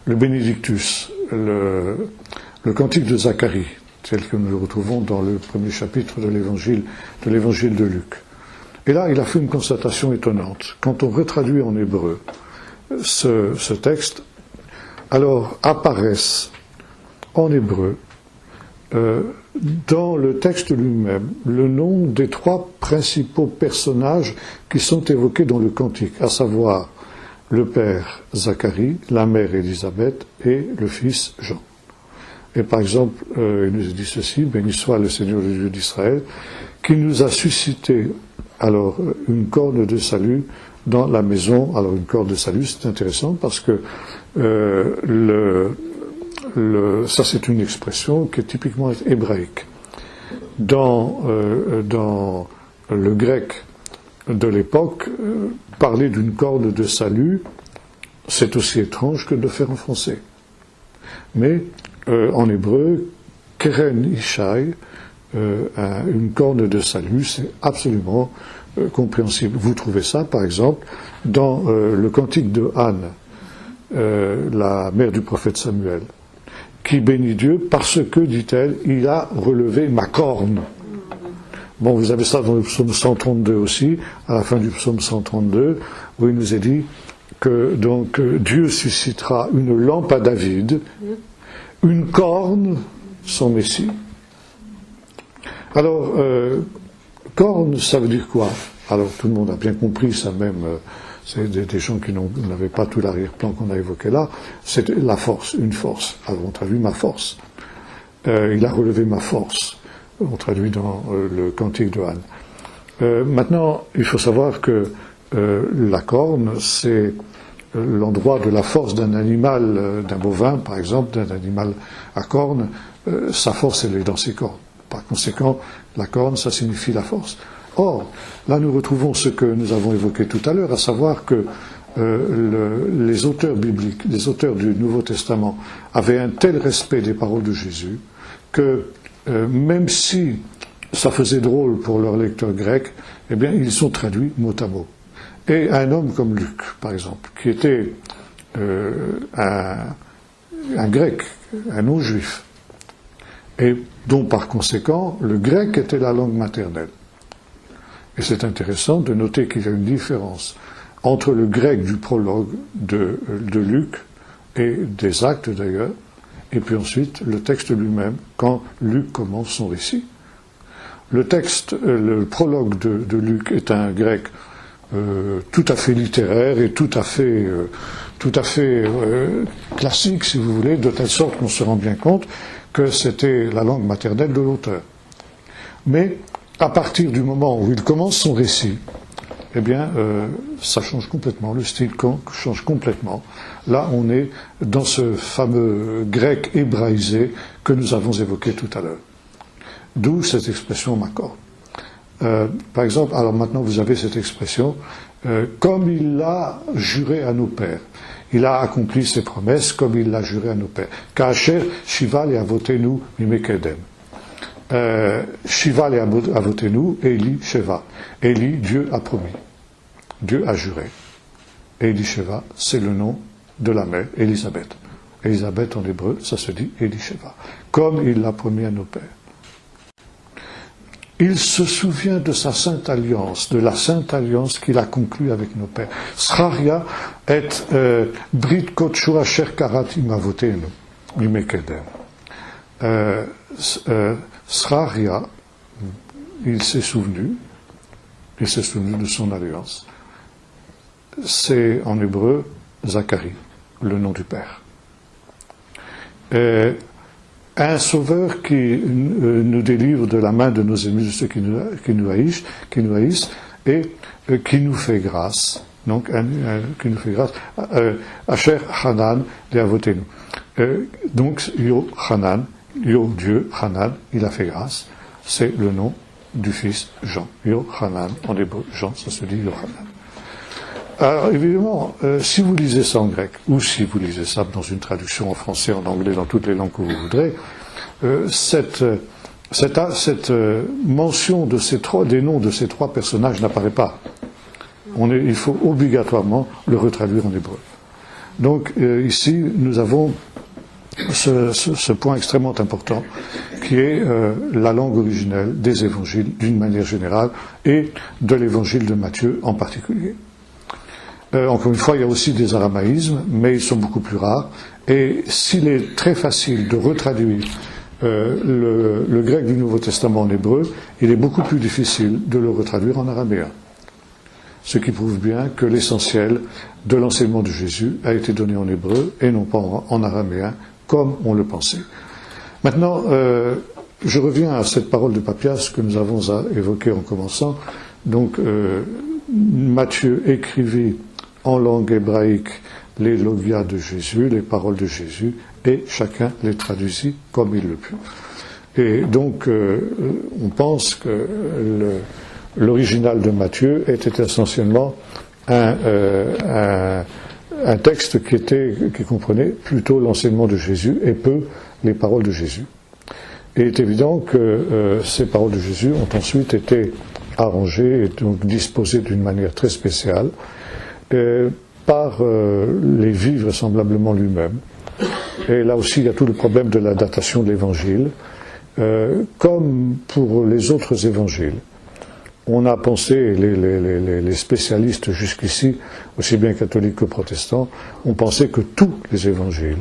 Speaker 1: le Bénédictus, le cantique de Zacharie, tel que nous le retrouvons dans le premier chapitre de l'évangile de Luc. Et là, il a fait une constatation étonnante. Quand on retraduit en hébreu ce texte, alors apparaissent en hébreu, dans le texte lui-même, le nom des trois principaux personnages qui sont évoqués dans le cantique, à savoir le père Zacharie, la mère Élisabeth et le fils Jean. Et par exemple, il nous dit ceci: béni soit le Seigneur le Dieu d'Israël, qui nous a suscité alors une corde de salut dans la maison. Alors une corde de salut, c'est intéressant parce que ça c'est une expression qui est typiquement hébraïque. Dans le grec de l'époque, parler d'une corde de salut, c'est aussi étrange que de le faire en français. Mais en hébreu, keren ishai, une corde de salut, c'est absolument compréhensible. Vous trouvez ça, par exemple, dans le cantique de Anne, la mère du prophète Samuel, qui bénit Dieu parce que, dit-elle, il a relevé ma corne. Bon, vous avez ça dans le psaume 132 aussi, à la fin du psaume 132, où il nous est dit que donc Dieu suscitera une lampe à David, une corne, son Messie. Alors, corne, ça veut dire quoi? Alors, tout le monde a bien compris ça même, c'est des gens qui n'avaient pas tout l'arrière-plan qu'on a évoqué là, c'est la force, une force. Alors, on traduit ma force. Il a relevé ma force. On traduit dans le cantique de Anne. Maintenant, il faut savoir que la corne, c'est l'endroit de la force d'un animal, d'un bovin par exemple, d'un animal à cornes. Sa force, elle est dans ses cornes. Par conséquent, la corne, ça signifie la force. Or, là nous retrouvons ce que nous avons évoqué tout à l'heure, à savoir que les auteurs bibliques, les auteurs du Nouveau Testament, avaient un tel respect des paroles de Jésus que même si ça faisait drôle pour leurs lecteurs grecs, eh bien, ils sont traduits mot à mot. Et un homme comme Luc, par exemple, qui était un grec, un non-juif, et dont par conséquent le grec était la langue maternelle. Et c'est intéressant de noter qu'il y a une différence entre le grec du prologue de Luc et des Actes d'ailleurs, et puis ensuite le texte lui-même, quand Luc commence son récit. Le texte, le prologue de Luc est un grec tout à fait littéraire et tout à fait classique, si vous voulez, de telle sorte qu'on se rend bien compte que c'était la langue maternelle de l'auteur. Mais à partir du moment où il commence son récit, eh bien, ça change complètement, le style change complètement. Là, on est dans ce fameux grec hébraïsé que nous avons évoqué tout à l'heure. D'où cette expression m'accorde. Par exemple, alors maintenant vous avez cette expression, comme il l'a juré à nos pères. Il a accompli ses promesses comme il l'a juré à nos pères. Kacher, Shiva le avotenu mimekedem. Shiva le avotenu, Eli Sheva. Eli, Dieu a promis. Dieu a juré. Eli Sheva, c'est le nom de la mère, Élisabeth. Élisabeth en hébreu, ça se dit Eli Sheva. Comme il l'a promis à nos pères. Il se souvient de sa sainte alliance, de la sainte alliance qu'il a conclue avec nos pères. Sraria et Brit Kotshu Asher Karat Imavotenu, Mimekedem. Sraria, il s'est souvenu de son alliance. C'est en hébreu Zacharie, le nom du Père. Un sauveur qui nous délivre de la main de nos ennemis, de ceux qui nous haïssent, et qui nous fait grâce. Donc, qui nous fait grâce. Asher Hanan de Avotenu. Donc, Yo Hanan, Yo Dieu, Hanan, il a fait grâce. C'est le nom du fils Jean. Yochanan, en hébreu, Jean, ça se dit Yochanan. Alors évidemment, si vous lisez ça en grec, ou si vous lisez ça dans une traduction en français, en anglais, dans toutes les langues que vous voudrez, cette mention des noms de ces trois personnages n'apparaît pas. Il faut obligatoirement le retraduire en hébreu. Donc ici, nous avons ce point extrêmement important, qui est la langue originelle des évangiles d'une manière générale, et de l'évangile de Matthieu en particulier. Encore une fois, il y a aussi des aramaïsmes, mais ils sont beaucoup plus rares, et s'il est très facile de retraduire le grec du Nouveau Testament en hébreu, il est beaucoup plus difficile de le retraduire en araméen. Ce qui prouve bien que l'essentiel de l'enseignement de Jésus a été donné en hébreu et non pas en araméen, comme on le pensait. Maintenant, je reviens à cette parole de Papias que nous avons évoquée en commençant. Donc, Matthieu écrivit en langue hébraïque les logias de Jésus, les paroles de Jésus, et chacun les traduisit comme il le put. Et donc, on pense que l'original de Matthieu était essentiellement un texte qui comprenait plutôt l'enseignement de Jésus et peu les paroles de Jésus. Et il est évident que ces paroles de Jésus ont ensuite été arrangées et donc disposées d'une manière très spéciale par Lévi vraisemblablement lui-même. Et là aussi, il y a tout le problème de la datation de l'évangile. Comme pour les autres évangiles, on a pensé, les spécialistes jusqu'ici, aussi bien catholiques que protestants, ont pensé que tous les évangiles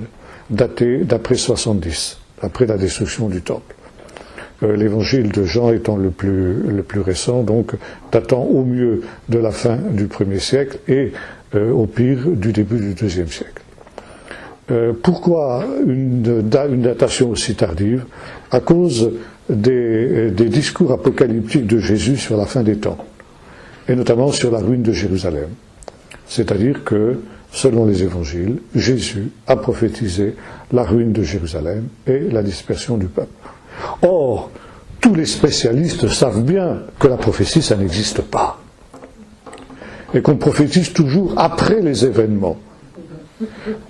Speaker 1: dataient d'après 70, après la destruction du temple. L'évangile de Jean étant le plus récent, donc datant au mieux de la fin du 1er siècle et au pire du début du 2e siècle. Pourquoi une datation aussi tardive? À cause des discours apocalyptiques de Jésus sur la fin des temps, et notamment sur la ruine de Jérusalem. C'est-à-dire que, selon les évangiles, Jésus a prophétisé la ruine de Jérusalem et la dispersion du peuple. Or, tous les spécialistes savent bien que la prophétie, ça n'existe pas. Et qu'on prophétise toujours après les événements.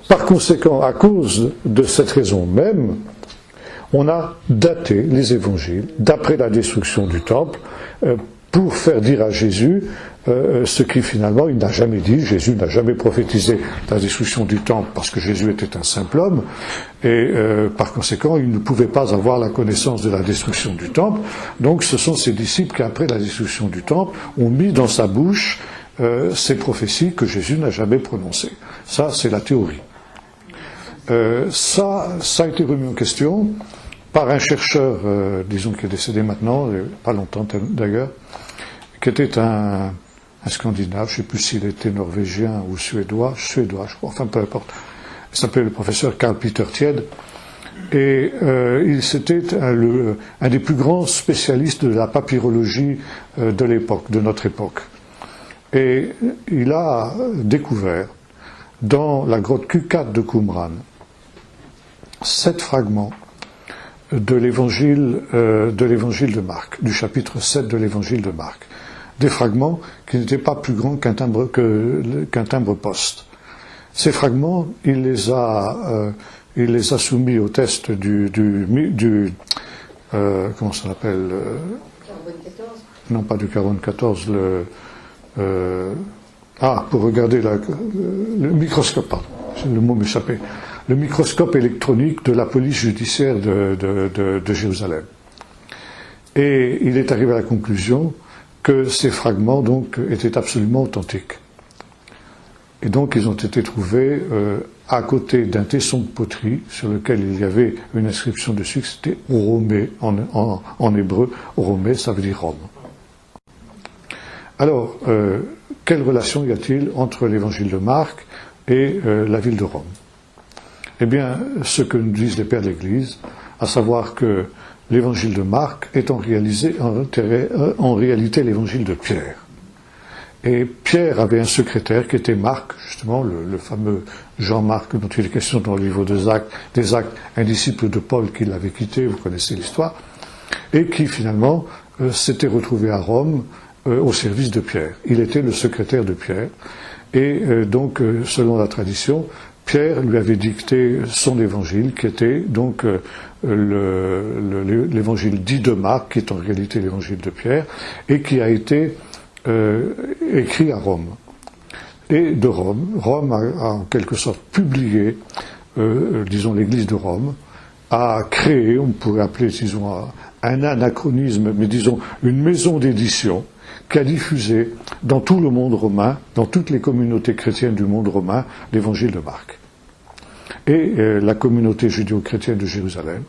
Speaker 1: Par conséquent, à cause de cette raison même, on a daté les évangiles d'après la destruction du temple pour faire dire à Jésus ce qui finalement il n'a jamais dit. Jésus n'a jamais prophétisé la destruction du temple parce que Jésus était un simple homme et par conséquent il ne pouvait pas avoir la connaissance de la destruction du temple. Donc ce sont ses disciples qui après la destruction du temple ont mis dans sa bouche ces prophéties que Jésus n'a jamais prononcées. Ça c'est la théorie. Ça a été remis en question par un chercheur, disons qui est décédé maintenant, pas longtemps d'ailleurs, qui était un Scandinave, je ne sais plus s'il était norvégien ou suédois, je crois, enfin peu importe. Il s'appelait le professeur Karl Peter Tiede, et c'était un des plus grands spécialistes de la papyrologie de l'époque, de notre époque. Et il a découvert dans la grotte Q4 de Qumran 7 fragments de l'évangile de Marc, du chapitre 7 de l'évangile de Marc. Des fragments qui n'étaient pas plus grands qu'un timbre-poste. Ces fragments, il les a soumis au test comment ça s'appelle
Speaker 2: Carbone 14.
Speaker 1: Non, pas du carbone 14, pour regarder le microscope, pardon, le mot m'échappait. Le microscope électronique de la police judiciaire de Jérusalem. Et il est arrivé à la conclusion que ces fragments donc étaient absolument authentiques. Et donc ils ont été trouvés à côté d'un tesson de poterie sur lequel il y avait une inscription dessus, c'était Oromé en hébreu. Oromé, ça veut dire Rome. Alors, quelle relation y a-t-il entre l'évangile de Marc et la ville de Rome? Eh bien, ce que nous disent les pères de l'Église, à savoir que l'évangile de Marc est en réalité l'évangile de Pierre. Et Pierre avait un secrétaire qui était Marc, justement, le fameux Jean-Marc dont il est question dans le livre des Actes, un disciple de Paul qui l'avait quitté, vous connaissez l'histoire, et qui finalement s'était retrouvé à Rome au service de Pierre. Il était le secrétaire de Pierre. Et donc, selon la tradition, Pierre lui avait dicté son évangile, qui était donc l'évangile dit de Marc, qui est en réalité l'évangile de Pierre, et qui a été écrit à Rome. Et de Rome, Rome a en quelque sorte publié, disons l'Église de Rome, a créé, on pourrait appeler, disons, un anachronisme, mais disons une maison d'édition, qui a diffusé dans tout le monde romain, dans toutes les communautés chrétiennes du monde romain, l'évangile de Marc. Et la communauté judéo-chrétienne de Jérusalem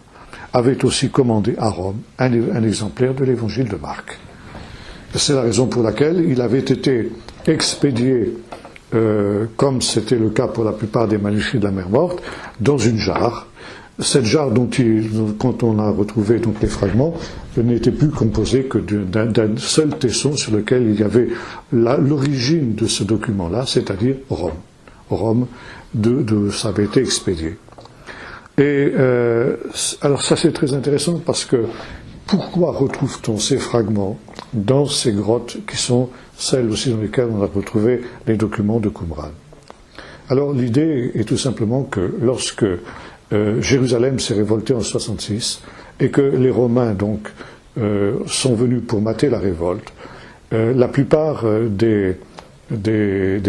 Speaker 1: avait aussi commandé à Rome un exemplaire de l'évangile de Marc. C'est la raison pour laquelle il avait été expédié, comme c'était le cas pour la plupart des manuscrits de la mer Morte, dans une jarre. Cette jarre quand on a retrouvé donc les fragments, n'était plus composée que d'un seul tesson sur lequel il y avait l'origine de ce document-là, c'est-à-dire Rome. Rome, ça avait été expédié. Et alors ça c'est très intéressant parce que pourquoi retrouve-t-on ces fragments dans ces grottes qui sont celles aussi dans lesquelles on a retrouvé les documents de Qumran? Alors l'idée est tout simplement que lorsque Jérusalem s'est révoltée en 66 et que les Romains donc sont venus pour mater la révolte, la plupart des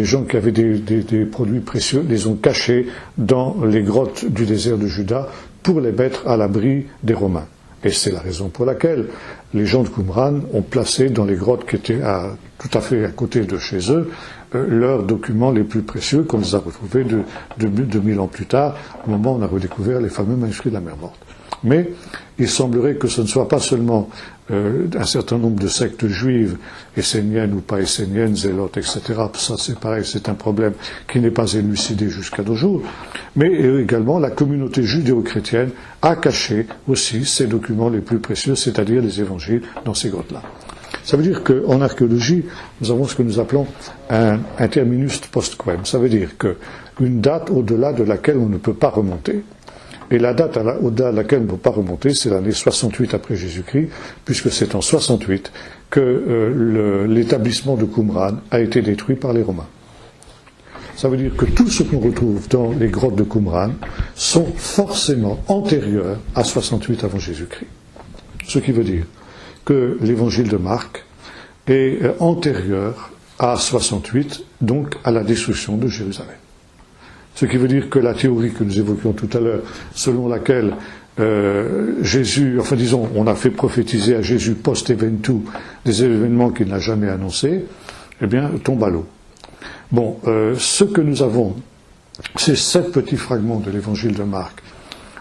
Speaker 1: gens qui avaient des produits précieux les ont cachés dans les grottes du désert de Juda pour les mettre à l'abri des Romains. Et c'est la raison pour laquelle les gens de Qumran ont placé dans les grottes qui étaient tout à fait à côté de chez eux leurs documents les plus précieux qu'on les a retrouvés 2000 ans plus tard, au moment où on a redécouvert les fameux manuscrits de la mer Morte. Mais il semblerait que ce ne soit pas seulement un certain nombre de sectes juives, esséniennes ou pas esséniennes, zélotes, etc. Ça c'est pareil, c'est un problème qui n'est pas élucidé jusqu'à nos jours. Mais également la communauté judéo-chrétienne a caché aussi ces documents les plus précieux, c'est-à-dire les évangiles, dans ces grottes-là. Ça veut dire qu'en archéologie, nous avons ce que nous appelons un terminus post quem. Ça veut dire qu'une date au-delà de laquelle on ne peut pas remonter. Et la date au-delà de laquelle on ne peut pas remonter, c'est l'année 68 après Jésus-Christ, puisque c'est en 68 que l'établissement de Qumran a été détruit par les Romains. Ça veut dire que tout ce qu'on retrouve dans les grottes de Qumran sont forcément antérieurs à 68 avant Jésus-Christ. Ce qui veut dire que l'évangile de Marc est antérieur à 68, donc à la destruction de Jérusalem. Ce qui veut dire que la théorie que nous évoquions tout à l'heure, selon laquelle Jésus, enfin disons, on a fait prophétiser à Jésus post-eventu des événements qu'il n'a jamais annoncés, eh bien, tombe à l'eau. Bon, ce que nous avons, ces 7 petits fragments de l'évangile de Marc,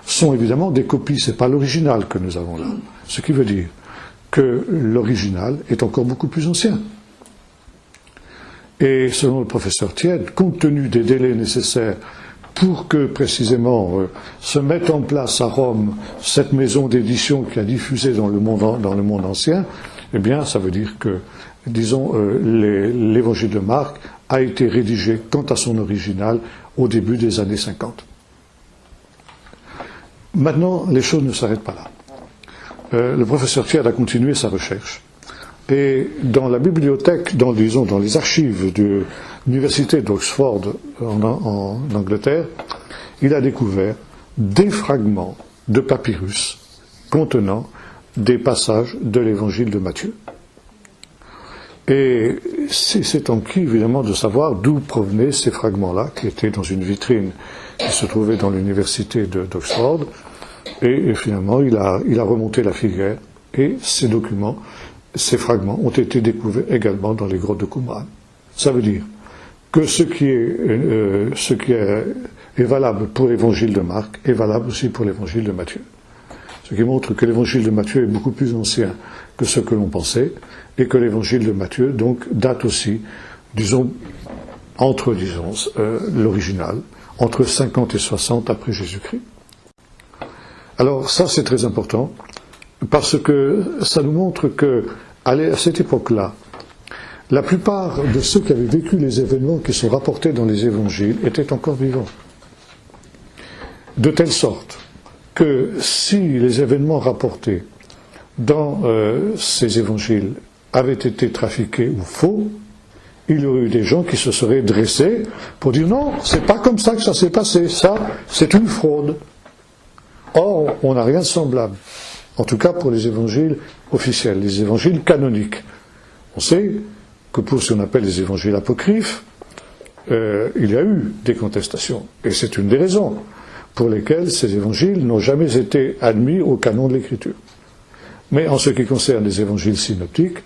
Speaker 1: sont évidemment des copies, c'est pas l'original que nous avons là. Ce qui veut dire que l'original est encore beaucoup plus ancien. Et selon le professeur Tiède, compte tenu des délais nécessaires pour que précisément se mette en place à Rome cette maison d'édition qui a diffusé dans le monde ancien, eh bien ça veut dire que, disons, l'évangile de Marc a été rédigé quant à son original au début des années 50. Maintenant, les choses ne s'arrêtent pas là. Le professeur Tiède a continué sa recherche. Et dans la bibliothèque, dans les archives de l'université d'Oxford en Angleterre, il a découvert des fragments de papyrus contenant des passages de l'évangile de Matthieu. Et c'est enquis évidemment de savoir d'où provenaient ces fragments-là, qui étaient dans une vitrine qui se trouvait dans l'université d'Oxford. Et finalement, il a remonté la filière et ces documents, ces fragments ont été découverts également dans les grottes de Qumran. Ça veut dire que ce qui est valable pour l'évangile de Marc est valable aussi pour l'évangile de Matthieu. Ce qui montre que l'évangile de Matthieu est beaucoup plus ancien que ce que l'on pensait et que l'évangile de Matthieu donc date aussi, entre l'original, entre 50 et 60 après Jésus-Christ. Alors ça c'est très important parce que ça nous montre que à cette époque-là, la plupart de ceux qui avaient vécu les événements qui sont rapportés dans les évangiles étaient encore vivants. De telle sorte que si les événements rapportés dans ces évangiles avaient été trafiqués ou faux, il y aurait eu des gens qui se seraient dressés pour dire non, c'est pas comme ça que ça s'est passé, ça, c'est une fraude. Or, on n'a rien de semblable. En tout cas pour les évangiles officiels, les évangiles canoniques. On sait que pour ce qu'on appelle les évangiles apocryphes, il y a eu des contestations. Et c'est une des raisons pour lesquelles ces évangiles n'ont jamais été admis au canon de l'Écriture. Mais en ce qui concerne les évangiles synoptiques,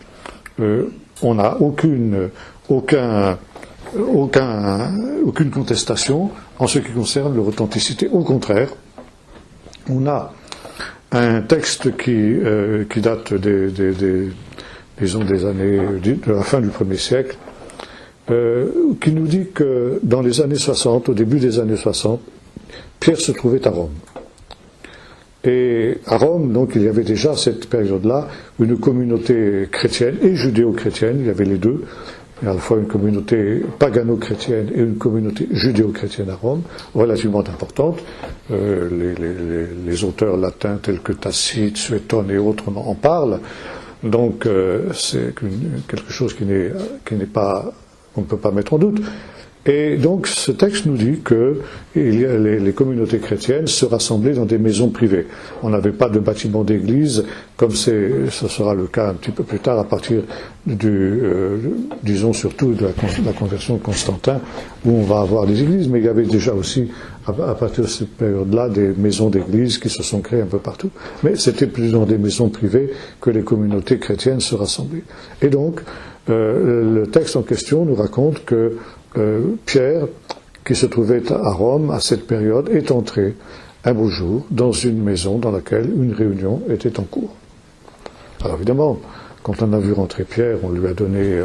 Speaker 1: on n'a aucune contestation en ce qui concerne leur authenticité. Au contraire, on a un texte qui date disons des années de la fin du 1er siècle, qui nous dit que dans les années 60, au début des années 60, Pierre se trouvait à Rome. Et à Rome, donc, il y avait déjà à cette période-là une communauté chrétienne et judéo-chrétienne, il y avait les deux, à la fois une communauté pagano-chrétienne et une communauté judéo-chrétienne à Rome, relativement importante. Les auteurs latins tels que Tacite, Suétone et autres en parlent. Donc c'est quelque chose qui n'est pas, qu'on ne peut pas mettre en doute. Et donc ce texte nous dit que les communautés chrétiennes se rassemblaient dans des maisons privées. On n'avait pas de bâtiment d'église, comme ce sera le cas un petit peu plus tard à partir disons surtout de la conversion de Constantin, où on va avoir des églises, mais il y avait déjà aussi à partir de cette période-là des maisons d'église qui se sont créées un peu partout. Mais c'était plus dans des maisons privées que les communautés chrétiennes se rassemblaient. Et donc le texte en question nous raconte que Pierre, qui se trouvait à Rome à cette période, est entré un beau jour dans une maison dans laquelle une réunion était en cours. Alors évidemment, quand on a vu rentrer Pierre, on lui a donné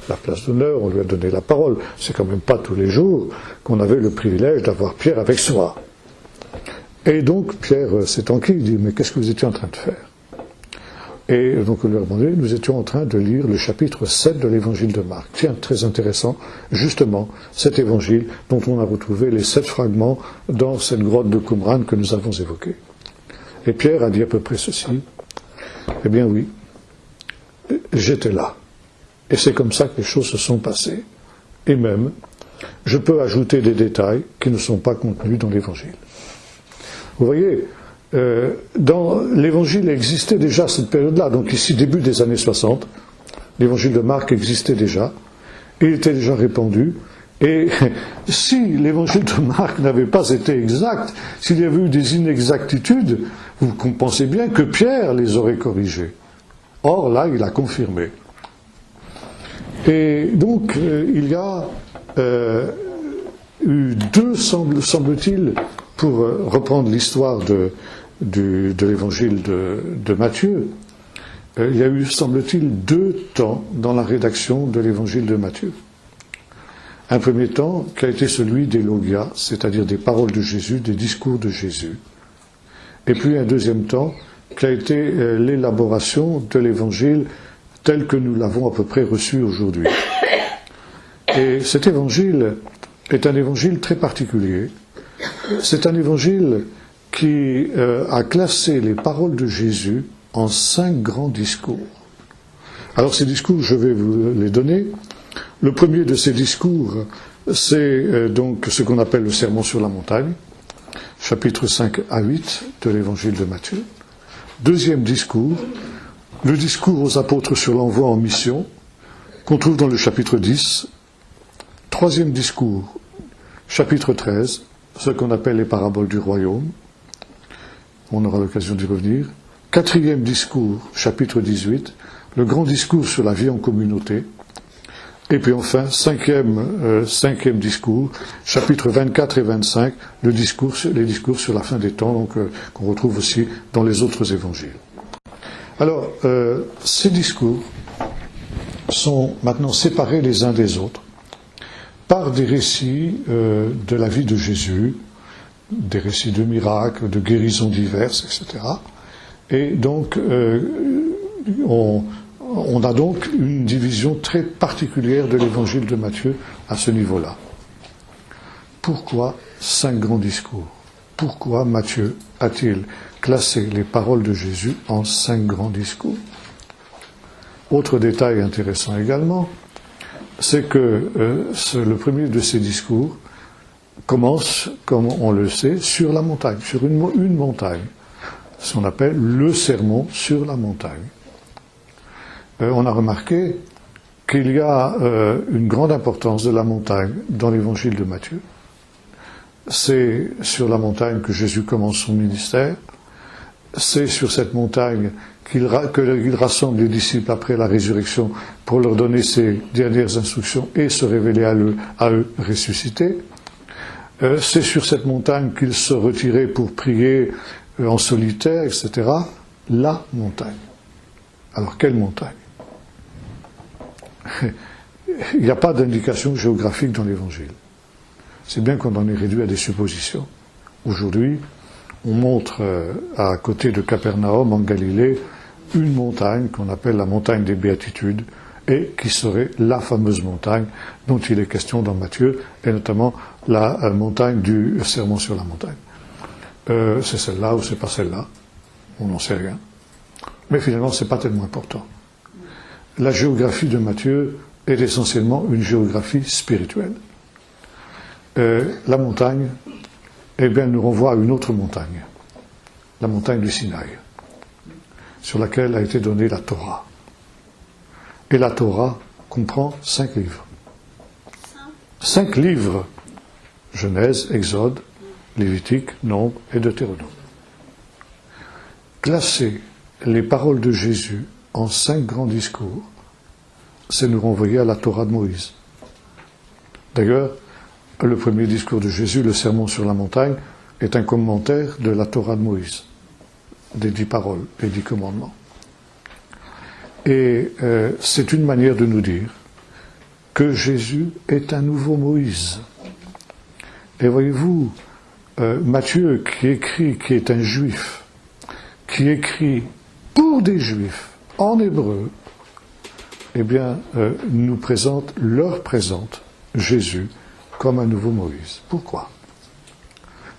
Speaker 1: la place d'honneur, on lui a donné la parole. C'est quand même pas tous les jours qu'on avait le privilège d'avoir Pierre avec soi. Et donc Pierre s'est enquis, il dit « Mais qu'est-ce que vous étiez en train de faire ?» Et donc on lui a demandé, nous étions en train de lire le chapitre 7 de l'évangile de Marc. Tiens, très intéressant, justement, cet évangile dont on a retrouvé les 7 fragments dans cette grotte de Qumran que nous avons évoquée. Et Pierre a dit à peu près ceci, eh bien oui, j'étais là. Et c'est comme ça que les choses se sont passées. Et même, je peux ajouter des détails qui ne sont pas contenus dans l'évangile. Vous voyez, dans l'évangile existait déjà à cette période-là, donc ici début des années 60, l'évangile de Marc existait déjà, il était déjà répandu, et si l'évangile de Marc n'avait pas été exact, s'il y avait eu des inexactitudes, vous pensez bien que Pierre les aurait corrigées. Or là, il a confirmé. Et donc, il y a eu deux, semble-t-il, pour reprendre l'histoire de l'évangile de Matthieu, il y a eu, semble-t-il, 2 temps dans la rédaction de l'évangile de Matthieu. Un premier temps qui a été celui des logia, c'est-à-dire des paroles de Jésus, des discours de Jésus. Et puis un deuxième temps qui a été l'élaboration de l'évangile tel que nous l'avons à peu près reçu aujourd'hui. Et cet évangile est un évangile très particulier. C'est un évangile qui a classé les paroles de Jésus en 5 grands discours. Alors ces discours, je vais vous les donner. Le premier de ces discours, c'est donc ce qu'on appelle le Sermon sur la montagne, chapitres 5 à 8 de l'évangile de Matthieu. Deuxième discours, le discours aux apôtres sur l'envoi en mission, qu'on trouve dans le chapitre 10. Troisième discours, chapitre 13, ce qu'on appelle les paraboles du royaume. On aura l'occasion d'y revenir. Quatrième discours, chapitre 18, le grand discours sur la vie en communauté. Et puis enfin, cinquième discours, chapitres 24 et 25, les discours sur la fin des temps, donc qu'on retrouve aussi dans les autres évangiles. Alors, ces discours sont maintenant séparés les uns des autres par des récits de la vie de Jésus, des récits de miracles, de guérisons diverses, etc. Et donc, on a donc une division très particulière de l'évangile de Matthieu à ce niveau-là. Pourquoi 5 grands discours? pourquoi Matthieu a-t-il classé les paroles de Jésus en 5 grands discours? Autre détail intéressant également, c'est que le premier de ces discours commence, comme on le sait, sur la montagne, sur une montagne, ce qu'on appelle le sermon sur la montagne. On a remarqué qu'il y a une grande importance de la montagne dans l'évangile de Matthieu. C'est sur la montagne que Jésus commence son ministère, c'est sur cette montagne qu'il rassemble les disciples après la résurrection pour leur donner ses dernières instructions et se révéler à eux ressuscités. C'est sur cette montagne qu'il se retirait pour prier en solitaire, etc. La montagne. Alors, quelle montagne? Il n'y a pas d'indication géographique dans l'Évangile. C'est bien qu'on en est réduit à des suppositions. Aujourd'hui, on montre à côté de Capernaum, en Galilée, une montagne qu'on appelle la montagne des Béatitudes, et qui serait la fameuse montagne dont il est question dans Matthieu, et notamment la montagne du sermon sur la montagne. C'est celle-là ou c'est pas celle-là, on n'en sait rien. Mais finalement, c'est pas tellement important. La géographie de Matthieu est essentiellement une géographie spirituelle. La montagne, eh bien, nous renvoie à une autre montagne, la montagne du Sinaï, sur laquelle a été donnée la Torah. Et la Torah comprend 5 livres. 5 livres. Genèse, Exode, Lévitique, Nombre et Deutéronome. Classer les paroles de Jésus en 5 grands discours, c'est nous renvoyer à la Torah de Moïse. D'ailleurs, le premier discours de Jésus, le sermon sur la montagne, est un commentaire de la Torah de Moïse, des 10 paroles, des 10 commandements. Et c'est une manière de nous dire que Jésus est un nouveau Moïse. Et voyez-vous, Matthieu qui est un juif, qui écrit pour des juifs, en hébreu, eh bien, leur présente Jésus comme un nouveau Moïse. Pourquoi?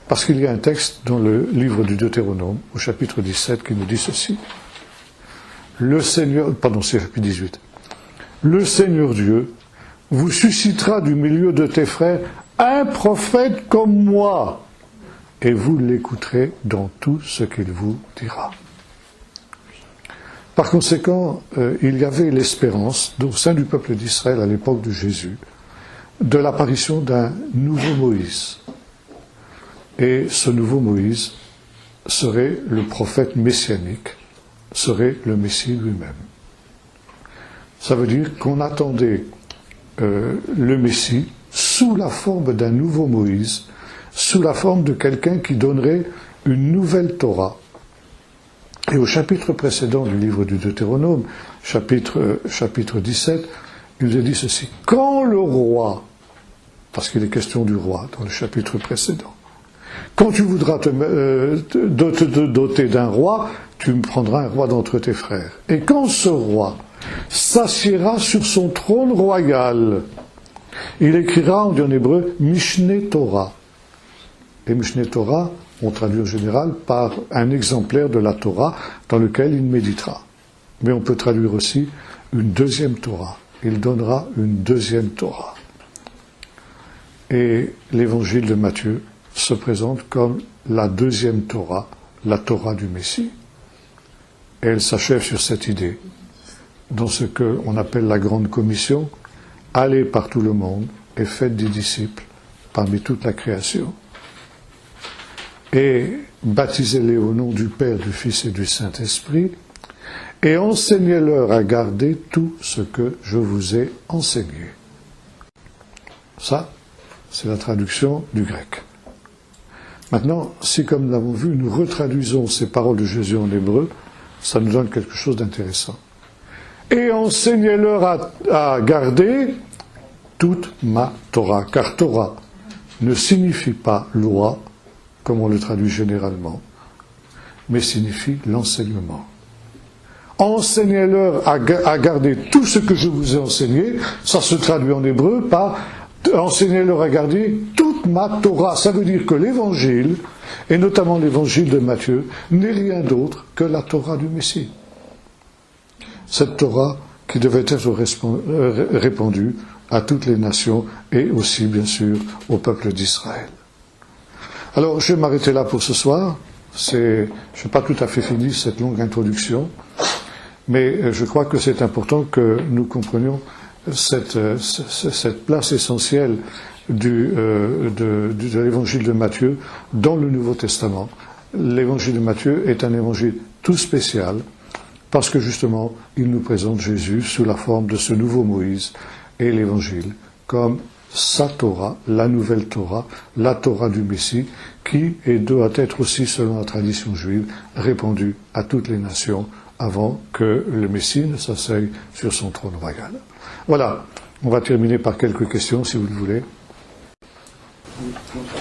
Speaker 1: Parce qu'il y a un texte dans le livre du Deutéronome, au chapitre 17, qui nous dit ceci. C'est chapitre 18. Le Seigneur Dieu vous suscitera du milieu de tes frères un prophète comme moi, et vous l'écouterez dans tout ce qu'il vous dira. Par conséquent, il y avait l'espérance au sein du peuple d'Israël à l'époque de Jésus de l'apparition d'un nouveau Moïse. Et ce nouveau Moïse serait le prophète messianique, serait le Messie lui-même. Ça veut dire qu'on attendait le Messie sous la forme d'un nouveau Moïse, sous la forme de quelqu'un qui donnerait une nouvelle Torah. Et au chapitre précédent du livre du Deutéronome, chapitre 17, il nous est dit ceci. Quand le roi, parce qu'il est question du roi dans le chapitre précédent, quand tu voudras te doter d'un roi, tu me prendras un roi d'entre tes frères. Et quand ce roi s'assiera sur son trône royal, il écrira, on dit en hébreu, Mishneh Torah. Et Mishneh Torah, on traduit en général par un exemplaire de la Torah dans lequel il méditera. Mais on peut traduire aussi une deuxième Torah. Il donnera une deuxième Torah. Et l'évangile de Matthieu se présente comme la deuxième Torah, la Torah du Messie. Et elle s'achève sur cette idée, dans ce qu'on appelle la grande commission, allez par tout le monde et faites des disciples parmi toute la création. Et baptisez-les au nom du Père, du Fils et du Saint-Esprit, et enseignez-leur à garder tout ce que je vous ai enseigné. Ça, c'est la traduction du grec. Maintenant, si comme nous l'avons vu, nous retraduisons ces paroles de Jésus en hébreu, ça nous donne quelque chose d'intéressant. Et enseignez-leur à garder toute ma Torah, car Torah ne signifie pas loi, comme on le traduit généralement, mais signifie l'enseignement. Enseignez-leur à garder tout ce que je vous ai enseigné, ça se traduit en hébreu par enseignez-leur à garder toute toute ma Torah. Ça veut dire que l'évangile, et notamment l'évangile de Matthieu, n'est rien d'autre que la Torah du Messie. Cette Torah qui devait être répandue à toutes les nations et aussi, bien sûr, au peuple d'Israël. Alors, je vais m'arrêter là pour ce soir. Je n'ai pas tout à fait fini cette longue introduction, mais je crois que c'est important que nous comprenions cette place essentielle de l'évangile de Matthieu dans le Nouveau Testament. L'évangile de Matthieu est un évangile tout spécial, parce que justement, il nous présente Jésus sous la forme de ce nouveau Moïse et l'Évangile comme sa Torah, la nouvelle Torah, la Torah du Messie, qui doit être aussi, selon la tradition juive, répandue à toutes les nations avant que le Messie ne s'asseye sur son trône royal. Voilà, on va terminer par quelques questions, si vous le voulez.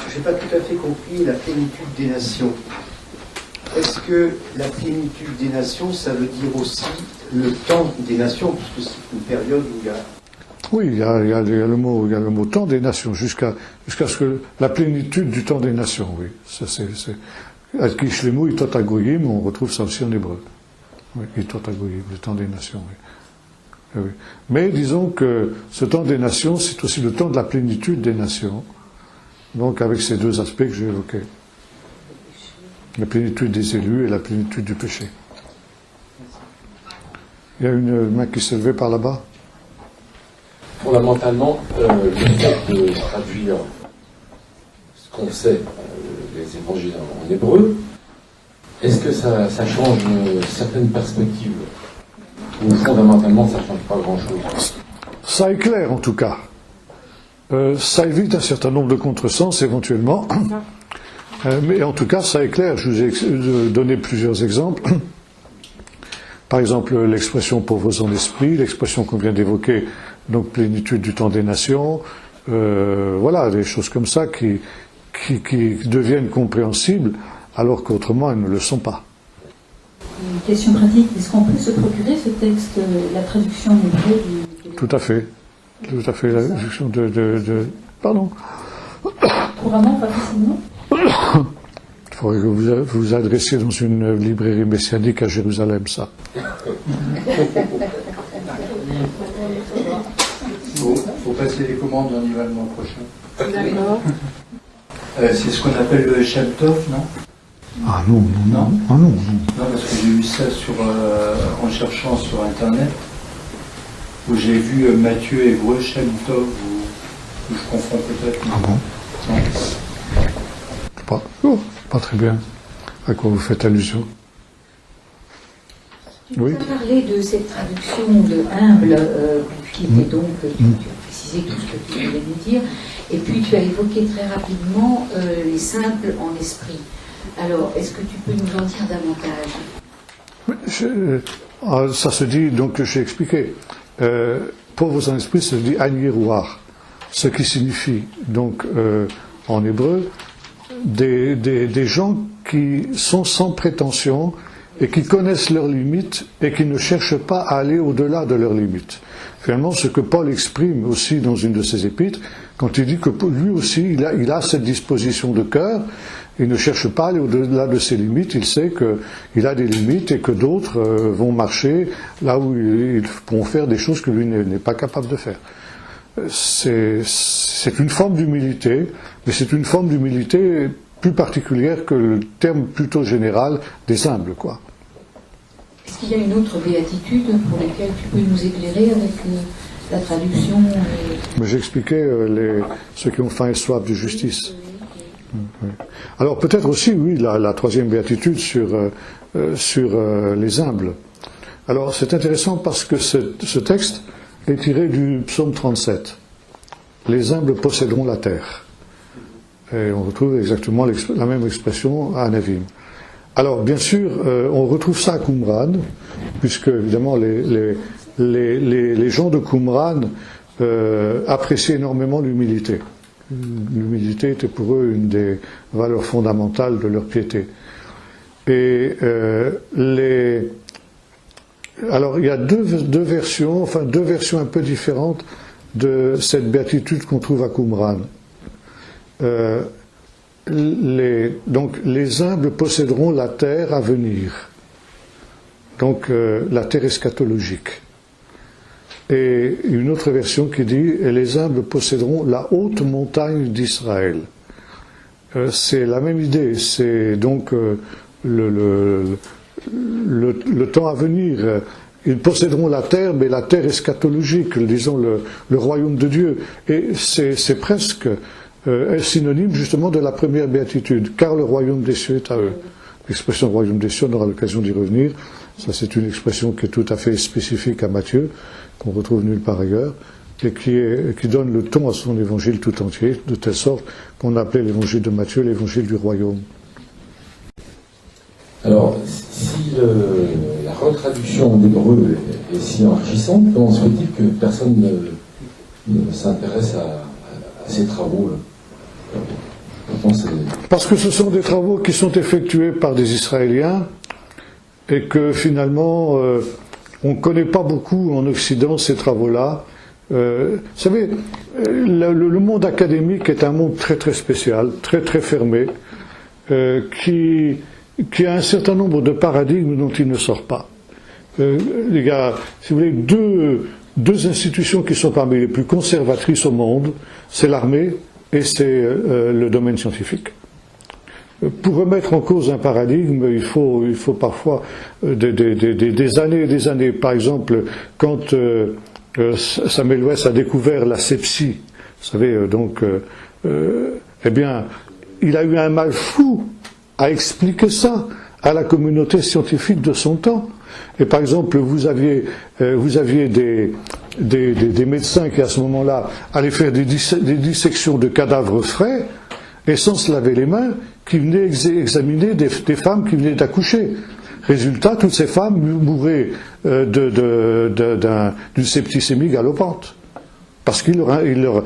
Speaker 2: Je n'ai pas tout à fait compris la plénitude des nations. Est-ce que la plénitude des nations, ça veut dire aussi le temps des nations, puisque c'est une période où il y a...
Speaker 1: Oui, il y a le mot temps des nations, jusqu'à ce que la plénitude du temps des nations, oui. Ça, Al-Kishlemu, Itot Agoyim, on retrouve ça aussi en hébreu. Oui, Itot Agoyim, le temps des nations, oui. Oui. Mais disons que ce temps des nations, c'est aussi le temps de la plénitude des nations, donc avec ces deux aspects que j'ai évoqués. La plénitude des élus et la plénitude du péché. Il y a une main qui s'est levée par là-bas.
Speaker 3: Fondamentalement, le fait de traduire ce qu'on sait, les évangiles en hébreu, est-ce que ça change certaines perspectives? Ou fondamentalement, ça ne change pas grand-chose?
Speaker 1: Ça éclaire en tout cas. Ça évite un certain nombre de contresens éventuellement. Mais en tout cas, ça éclaire. Je vous ai donné plusieurs exemples. Par exemple, l'expression pauvres en esprit, l'expression qu'on vient d'évoquer, donc plénitude du temps des nations. Voilà, des choses comme ça qui deviennent compréhensibles, alors qu'autrement elles ne le sont pas.
Speaker 4: Une question pratique, est-ce qu'on peut se procurer ce texte, la traduction en hébreu du...
Speaker 1: Tout à fait. Tout à fait, la traduction Pardon.
Speaker 4: Couramment, pas facilement?
Speaker 1: Il faudrait que vous vous adressiez dans une librairie messianique à Jérusalem, ça.
Speaker 2: Faut passer les commandes, on y va le mois prochain.
Speaker 4: D'accord.
Speaker 2: C'est ce qu'on appelle le Shem Tov, non?
Speaker 1: Ah non. Ah non.
Speaker 2: Non, parce que j'ai vu ça en cherchant sur Internet, où j'ai vu Matthieu hébreu Shem Tov, où je confonds peut-être.
Speaker 1: Ah bon?
Speaker 2: Non.
Speaker 1: Pas très bien. À quoi vous faites allusion?
Speaker 4: Tu nous as parlé de cette traduction de humble, qui était donc, tu as précisé tout ce que tu voulais nous dire, et puis tu as évoqué très rapidement les simples en esprit. Alors, est-ce que tu peux nous en dire davantage?
Speaker 1: Ça se dit, donc j'ai expliqué, pauvres en esprit, ça se dit Agnirouar, ce qui signifie, donc, en hébreu, des gens qui sont sans prétention et qui connaissent leurs limites et qui ne cherchent pas à aller au-delà de leurs limites. Finalement, ce que Paul exprime aussi dans une de ses épîtres, quand il dit que lui aussi, il a cette disposition de cœur, il ne cherche pas à aller au-delà de ses limites, il sait qu'il a des limites et que d'autres vont marcher là où ils pourront faire des choses que lui n'est pas capable de faire. C'est une forme d'humilité, mais c'est une forme d'humilité plus particulière que le terme plutôt général des humbles, quoi.
Speaker 4: Est-ce qu'il y a une autre béatitude pour laquelle tu peux nous éclairer avec la traduction
Speaker 1: Mais j'expliquais ceux qui ont faim et soif de justice. Oui. Alors peut-être aussi, oui, la troisième béatitude sur les humbles. Alors c'est intéressant parce que ce texte est tiré du psaume 37. Les humbles posséderont la terre. Et on retrouve exactement la même expression à Anavim. Alors bien sûr, on retrouve ça à Qumran, puisque évidemment les gens de Qumran appréciaient énormément l'humilité. L'humilité était pour eux une des valeurs fondamentales de leur piété. Et alors il y a deux versions un peu différentes de cette béatitude qu'on trouve à Qumran. donc les humbles posséderont la terre à venir, donc la terre eschatologique. Et une autre version qui dit « Et les humbles posséderont la haute montagne d'Israël ». C'est la même idée, c'est donc le temps à venir. Ils posséderont la terre, mais la terre eschatologique, disons le royaume de Dieu. Et c'est presque synonyme justement de la première béatitude, car le royaume des cieux est à eux. L'expression royaume des cieux, on aura l'occasion d'y revenir. Ça, c'est une expression qui est tout à fait spécifique à Matthieu, qu'on retrouve nulle part ailleurs, et qui donne le ton à son évangile tout entier, de telle sorte qu'on appelait l'évangile de Matthieu l'évangile du royaume.
Speaker 3: Alors, si la retraduction en hébreu est si enrichissante, comment se fait-il que personne ne s'intéresse à ces travaux-là?
Speaker 1: Parce que ce sont des travaux qui sont effectués par des Israéliens et que finalement on ne connaît pas beaucoup en Occident ces travaux-là. Vous savez, le monde académique est un monde très très spécial, très très fermé, qui a un certain nombre de paradigmes dont il ne sort pas. Il y a, si vous voulez, deux institutions qui sont parmi les plus conservatrices au monde, c'est l'armée et c'est le domaine scientifique. Pour remettre en cause un paradigme, il faut parfois des années et des années. Par exemple, quand Samuel West a découvert la sepsie, vous savez, eh bien, il a eu un mal fou à expliquer ça à la communauté scientifique de son temps. Et par exemple, vous aviez des médecins qui à ce moment-là allaient faire des dissections de cadavres frais et sans se laver les mains, qui venaient examiner des femmes qui venaient d'accoucher. Résultat, toutes ces femmes mouraient d'une septicémie galopante. Parce qu'ils leur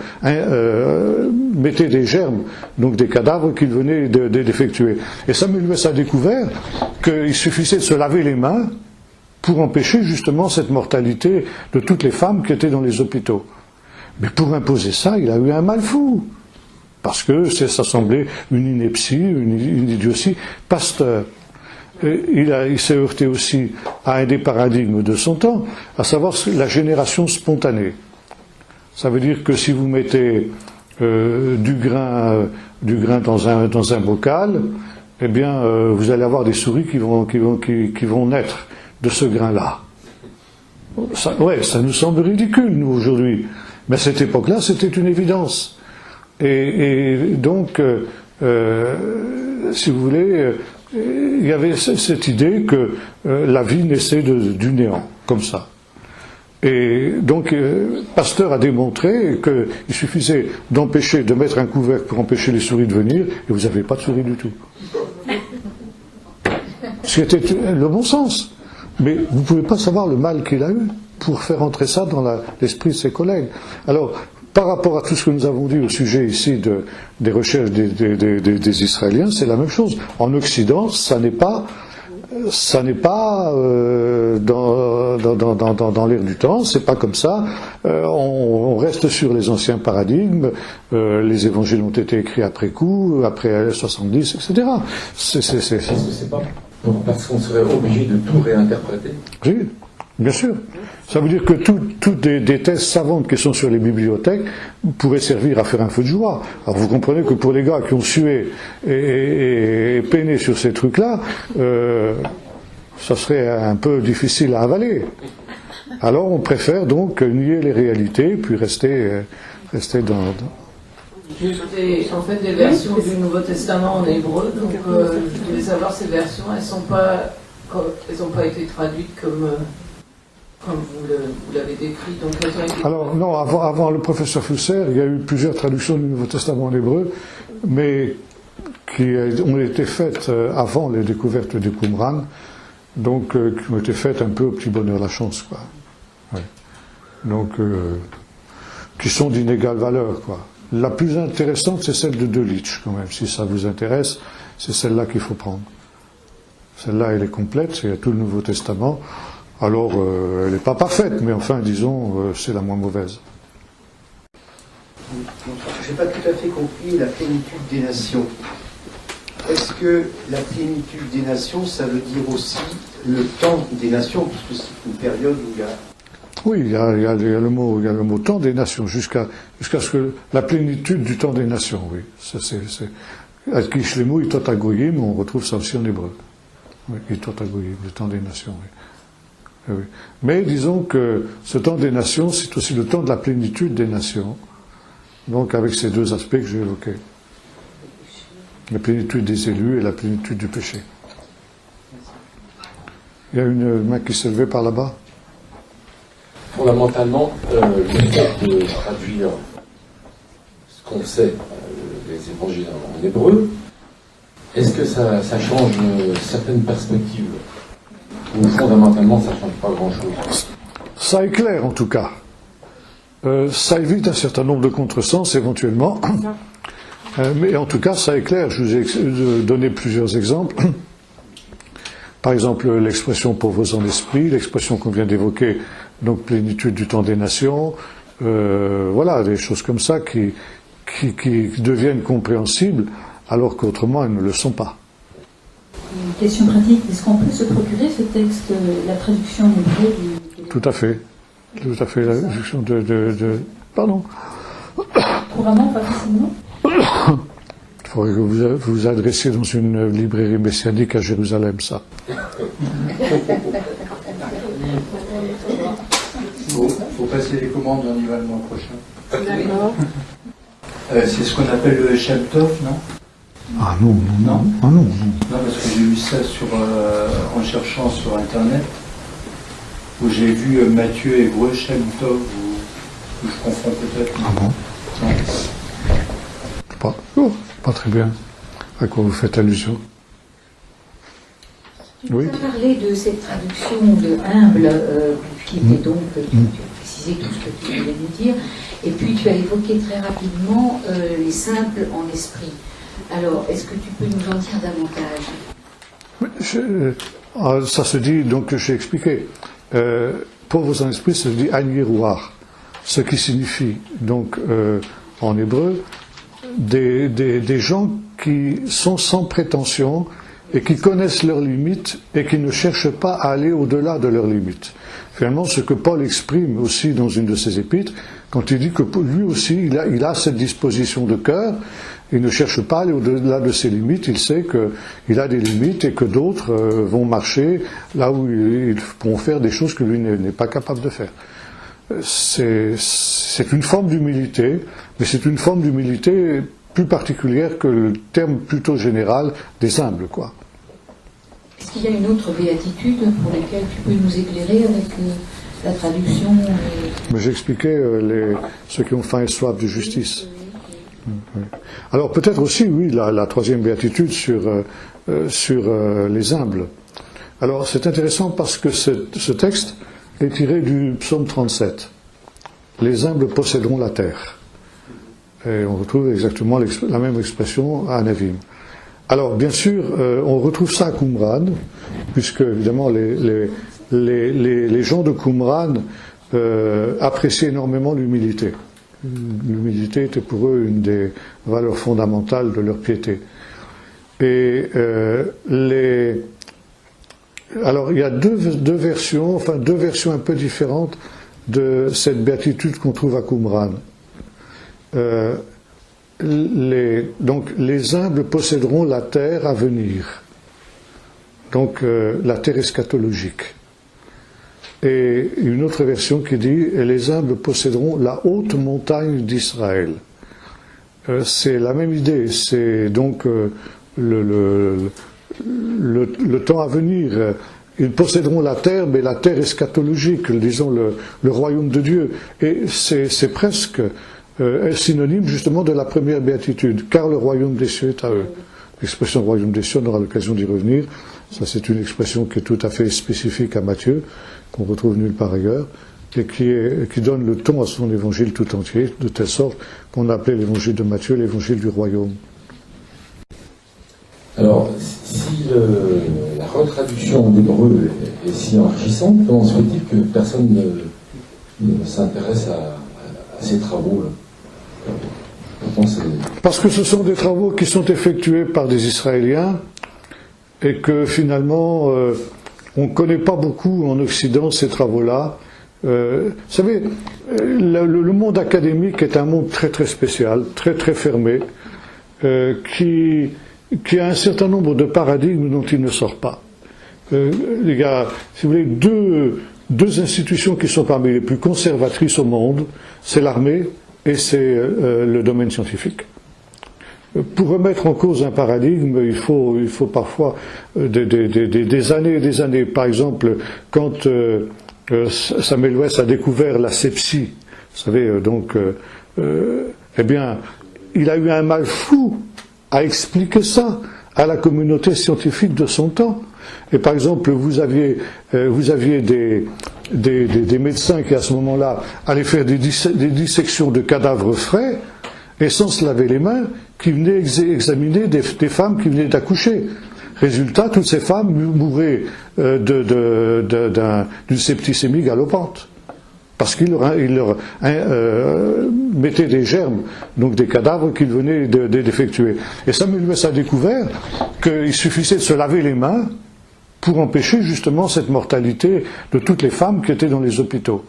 Speaker 1: mettaient des germes, donc des cadavres qu'ils venaient d'effectuer. Et Samuel West a découvert qu'il suffisait de se laver les mains pour empêcher justement cette mortalité de toutes les femmes qui étaient dans les hôpitaux. Mais pour imposer ça, il a eu un mal fou. Parce que ça semblait une ineptie, une idiotie. Pasteur, il s'est heurté aussi à un des paradigmes de son temps, à savoir la génération spontanée. Ça veut dire que si vous mettez du grain dans un bocal, eh bien, vous allez avoir des souris qui vont naître de ce grain-là. Ça nous semble ridicule, nous, aujourd'hui. Mais à cette époque-là, c'était une évidence. Et donc, si vous voulez, il y avait cette idée que la vie naissait du néant, comme ça. Et donc, Pasteur a démontré qu'il suffisait de mettre un couvercle pour empêcher les souris de venir, et vous n'avez pas de souris du tout. C'était le bon sens. Mais vous ne pouvez pas savoir le mal qu'il a eu pour faire entrer ça dans l'esprit de ses collègues. Alors, par rapport à tout ce que nous avons dit au sujet ici des recherches des Israéliens, c'est la même chose. En Occident, ça n'est pas dans l'air du temps, c'est pas comme ça. On reste sur les anciens paradigmes. Les évangiles ont été écrits après coup, après 70, etc.
Speaker 3: Est-ce que c'est pas parce qu'on serait obligé de tout réinterpréter?
Speaker 1: Oui, bien sûr. Ça veut dire que toutes des thèses savantes qui sont sur les bibliothèques pourraient servir à faire un feu de joie. Alors vous comprenez que pour les gars qui ont sué et peiné sur ces trucs-là, ça serait un peu difficile à avaler. Alors on préfère donc nier les réalités, puis rester dans...
Speaker 5: J'ai en fait des versions du Nouveau Testament en hébreu, donc je voulais savoir ces versions, elles n'ont pas été traduites comme vous l'avez décrit. Donc elles ont été...
Speaker 1: Alors non, avant le professeur Fusser, il y a eu plusieurs traductions du Nouveau Testament en hébreu, mais qui ont été faites avant les découvertes du Qumran, donc qui ont été faites un peu au petit bonheur la chance, quoi. Ouais. Donc qui sont d'inégale valeur, quoi. La plus intéressante, c'est celle de Delitzsch, quand même. Si ça vous intéresse, c'est celle-là qu'il faut prendre. Celle-là, elle est complète, c'est tout le Nouveau Testament. Alors, elle n'est pas parfaite, mais enfin, disons, c'est la moins mauvaise.
Speaker 2: n'ai pas tout à fait compris la plénitude des nations. Est-ce que la plénitude des nations, ça veut dire aussi le temps des nations, puisque c'est une période où il y a...
Speaker 1: Oui, il y a le mot temps des nations, jusqu'à ce que la plénitude du temps des nations, oui. Ça, c'est Al-Kishlemu, Itot Agoyim, on retrouve ça aussi en hébreu. Oui, Itot Agoyim, le temps des nations, oui. Oui. Mais disons que ce temps des nations, c'est aussi le temps de la plénitude des nations. Donc avec ces deux aspects que j'ai évoqués. La plénitude des élus et la plénitude du péché. Il y a une main qui s'est levée par là-bas.
Speaker 3: Fondamentalement, le fait de traduire ce qu'on sait, les évangiles en hébreu, est-ce que ça change certaines perspectives? Ou fondamentalement, ça ne change pas grand-chose?
Speaker 1: Ça éclaire en tout cas. Ça évite un certain nombre de contresens éventuellement. Mais en tout cas, ça éclaire. Je vous ai donné plusieurs exemples. Par exemple, l'expression pauvres en esprit, l'expression qu'on vient d'évoquer, donc plénitude du temps des nations. Voilà, des choses comme ça qui deviennent compréhensibles alors qu'autrement elles ne le sont pas.
Speaker 6: Une question pratique, est-ce qu'on peut se procurer ce texte, la traduction en hébreu du...
Speaker 1: Tout à fait. Tout à fait. La traduction Pardon.
Speaker 6: Couramment, pas facilement?
Speaker 1: Il faudrait que vous vous adressiez dans une librairie messianique à Jérusalem, ça.
Speaker 7: Faut passer les commandes, on y va le mois prochain.
Speaker 5: D'accord.
Speaker 7: C'est ce qu'on appelle le Shem Tov, non?
Speaker 1: Ah non. Ah non.
Speaker 7: Non, parce que j'ai vu ça en cherchant sur Internet, où j'ai vu Matthieu hébreu Shem Tov, où je confonds peut-être.
Speaker 1: Ah bon?
Speaker 7: Non.
Speaker 1: Pas très bien. À quoi vous faites allusion? Oui.
Speaker 4: Tu as parlé de cette traduction de humble, qui était donc, tu as précisé tout ce que tu voulais nous dire, et puis tu as évoqué très rapidement les simples en esprit. Alors, est-ce que tu peux nous en dire davantage?
Speaker 1: Ça se dit, donc j'ai expliqué, pauvres en esprit, ça se dit Agnirouar, ce qui signifie, donc, en hébreu, des gens qui sont sans prétention et qui connaissent leurs limites et qui ne cherchent pas à aller au-delà de leurs limites. Finalement, ce que Paul exprime aussi dans une de ses épîtres, quand il dit que lui aussi, il a cette disposition de cœur, il ne cherche pas à aller au-delà de ses limites, il sait qu'il a des limites et que d'autres vont marcher là où ils pourront faire des choses que lui n'est pas capable de faire. C'est une forme d'humilité, mais c'est une forme d'humilité plus particulière que le terme plutôt général des humbles, quoi.
Speaker 4: Est-ce qu'il y a une autre béatitude pour laquelle tu peux nous éclairer avec la traduction
Speaker 1: Mais j'expliquais ceux qui ont faim et soif de justice. Oui. Alors peut-être aussi, oui, la troisième béatitude sur les humbles. Alors c'est intéressant parce que ce texte est tiré du psaume 37. Les humbles posséderont la terre. Et on retrouve exactement la même expression à Anavim. Alors, bien sûr, on retrouve ça à Qumran, puisque, évidemment, les gens de Qumran appréciaient énormément l'humilité. L'humilité était pour eux une des valeurs fondamentales de leur piété. Et alors, il y a deux versions un peu différentes de cette béatitude qu'on trouve à Qumran. Donc, les humbles posséderont la terre à venir, donc la terre eschatologique. Et une autre version qui dit « les humbles posséderont la haute montagne d'Israël ». C'est la même idée, c'est donc le temps à venir. Ils posséderont la terre, mais la terre eschatologique, disons le royaume de Dieu. Et c'est presque synonyme justement de la première béatitude, car le royaume des cieux est à eux. L'expression royaume des cieux, on aura l'occasion d'y revenir. Ça, c'est une expression qui est tout à fait spécifique à Matthieu, qu'on retrouve nulle part ailleurs, et qui donne le ton à son évangile tout entier, de telle sorte qu'on appelait l'évangile de Matthieu l'évangile du royaume.
Speaker 3: Alors, si la retraduction en hébreu est si enrichissante, comment se fait-il que personne ne s'intéresse à ces travaux-là? importance ça donne?
Speaker 1: Parce que ce sont des travaux qui sont effectués par des Israéliens et que finalement on ne connaît pas beaucoup en Occident ces travaux-là. Vous savez, le monde académique est un monde très très spécial, très très fermé, qui a un certain nombre de paradigmes dont il ne sort pas. Il y a, si vous voulez, deux institutions qui sont parmi les plus conservatrices au monde, c'est l'armée et c'est le domaine scientifique. Pour remettre en cause un paradigme, il faut parfois des années et des années. Par exemple, quand Samuel West a découvert la sepsie, vous savez, eh bien, il a eu un mal fou à expliquer ça à la communauté scientifique de son temps. Et par exemple, vous aviez des médecins qui à ce moment-là allaient faire des dissections de cadavres frais et sans se laver les mains, qui venaient examiner des femmes qui venaient d'accoucher. Résultat, toutes ces femmes mouraient d'une septicémie galopante. Parce qu'ils leur mettaient des germes, donc des cadavres qu'ils venaient d'effectuer. Et Samuel West a découvert qu'il suffisait de se laver les mains pour empêcher justement cette mortalité de toutes les femmes qui étaient dans les hôpitaux.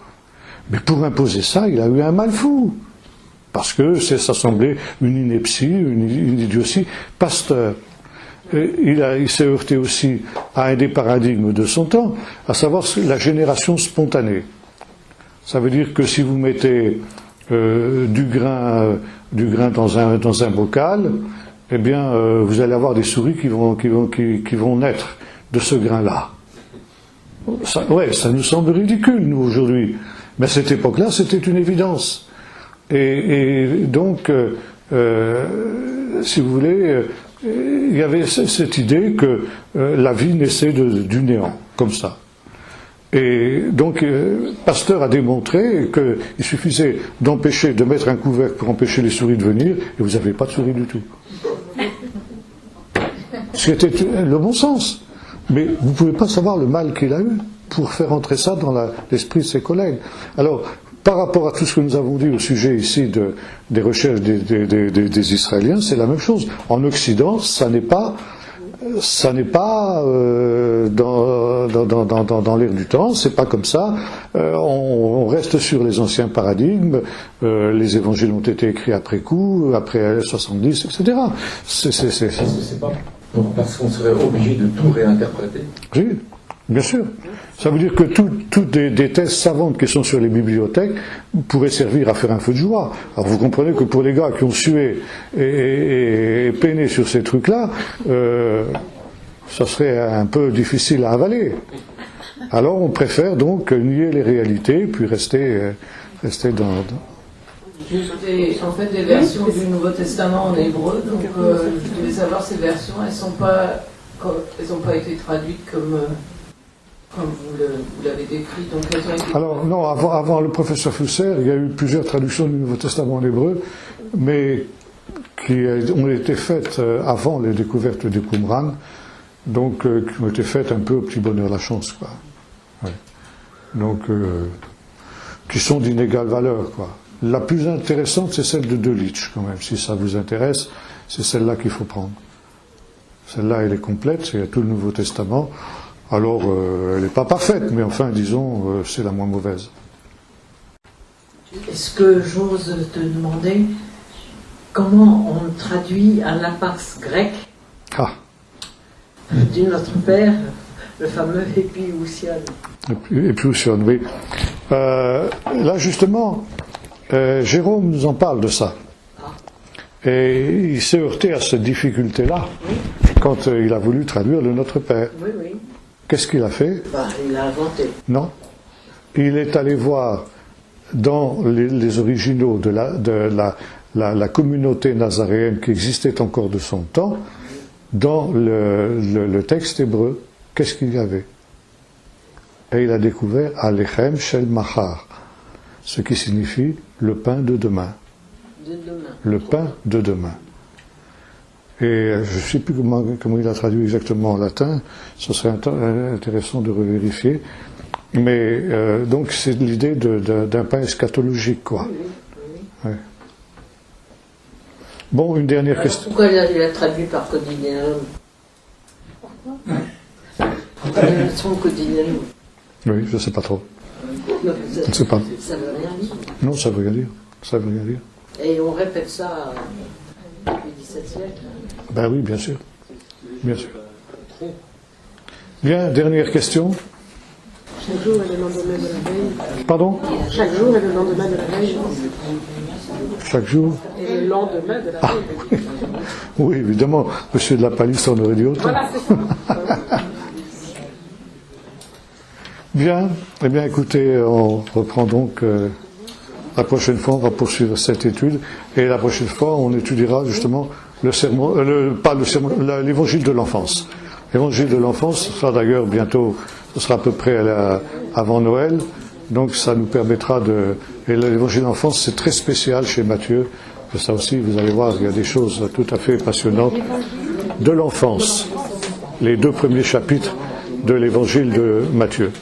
Speaker 1: Mais pour imposer ça, il a eu un mal fou. Parce que ça semblait une ineptie, une idiotie. Pasteur, il s'est heurté aussi à un des paradigmes de son temps, à savoir la génération spontanée. Ça veut dire que si vous mettez du grain dans un bocal, eh bien, vous allez avoir des souris qui vont naître de ce grain-là. Ça nous semble ridicule, nous, aujourd'hui. Mais à cette époque-là, c'était une évidence. Et donc, si vous voulez, il y avait cette idée que la vie naissait du néant, comme ça. Et donc, Pasteur a démontré qu'il suffisait de mettre un couvercle pour empêcher les souris de venir, et vous n'avez pas de souris du tout. C'était le bon sens. Mais vous ne pouvez pas savoir le mal qu'il a eu pour faire entrer ça dans l'esprit de ses collègues. Alors, par rapport à tout ce que nous avons dit au sujet ici des recherches des Israéliens, c'est la même chose. En Occident, ça n'est pas dans l'air du temps, c'est pas comme ça. On reste sur les anciens paradigmes. Les évangiles ont été écrits après coup, après 70, etc.
Speaker 3: C'est pas parce qu'on serait obligé de tout réinterpréter.
Speaker 1: Oui, bien sûr. Ça veut dire que toutes des thèses savantes qui sont sur les bibliothèques pourraient servir à faire un feu de joie. Alors vous comprenez que pour les gars qui ont sué et peiné sur ces trucs-là, ça serait un peu difficile à avaler. Alors on préfère donc nier les réalités puis rester dans...
Speaker 5: En fait, des versions du Nouveau Testament en hébreu, donc je devais savoir ces versions, elles n'ont pas été traduites comme vous l'avez décrit. Donc elles ont été...
Speaker 1: Alors non, avant le professeur Fusser, il y a eu plusieurs traductions du Nouveau Testament en hébreu, mais qui ont été faites avant les découvertes du Qumran, donc qui ont été faites un peu au petit bonheur la chance, quoi. Ouais. Donc qui sont d'inégale valeur, quoi. La plus intéressante, c'est celle de Delitzsch, quand même. Si ça vous intéresse, c'est celle-là qu'il faut prendre. Celle-là, elle est complète, c'est tout le Nouveau Testament. Alors, elle n'est pas parfaite, mais enfin, disons, c'est la moins mauvaise.
Speaker 8: Est-ce que j'ose te demander comment on traduit un lapax grec de notre Père, le fameux Épioussion?
Speaker 1: Épioussion, oui. Là, justement... Jérôme nous en parle de ça. Et il s'est heurté à cette difficulté-là quand il a voulu traduire le Notre Père.
Speaker 8: Oui, oui.
Speaker 1: Qu'est-ce qu'il a fait?
Speaker 8: Il a inventé.
Speaker 1: Non. Il est allé voir dans les originaux de la communauté nazaréenne qui existait encore de son temps, dans le texte hébreu, qu'est-ce qu'il y avait? Et il a découvert Alechem Shel Machar, ce qui signifie le pain de demain. Le pain de demain. Et je ne sais plus comment il a traduit exactement en latin, ce serait intéressant de revérifier. Mais donc c'est l'idée d'un pain eschatologique, quoi. Ouais. Bon, une dernière question.
Speaker 8: Pourquoi il a traduit par quotidienum? Son quotidienum.
Speaker 1: Oui, je ne sais pas trop. Je ne sais pas.
Speaker 8: Ça veut rien dire.
Speaker 1: Non, ça veut rien dire. Ça veut rien dire.
Speaker 8: Et on répète ça depuis le XVIIe siècle.
Speaker 1: Ben oui, bien sûr. Bien sûr. Bien, dernière question.
Speaker 9: Chaque jour est le lendemain de la veille.
Speaker 1: Pardon?
Speaker 9: Chaque jour est le lendemain de la veille.
Speaker 1: Chaque jour?
Speaker 9: Et le lendemain de la
Speaker 1: Ah,
Speaker 9: veille.
Speaker 1: oui, évidemment. Monsieur de la Palisse en aurait dit autant.
Speaker 9: Voilà, c'est ça.
Speaker 1: Bien. Eh bien, écoutez, on reprend donc la prochaine fois, on va poursuivre cette étude. Et la prochaine fois, on étudiera justement le sermon, l'évangile de l'enfance. L'évangile de l'enfance sera d'ailleurs bientôt, ce sera à peu près avant Noël. Donc ça nous permettra de... Et l'évangile de l'enfance, c'est très spécial chez Matthieu. Et ça aussi, vous allez voir, il y a des choses tout à fait passionnantes de l'enfance. Les 2 premiers chapitres de l'évangile de Matthieu.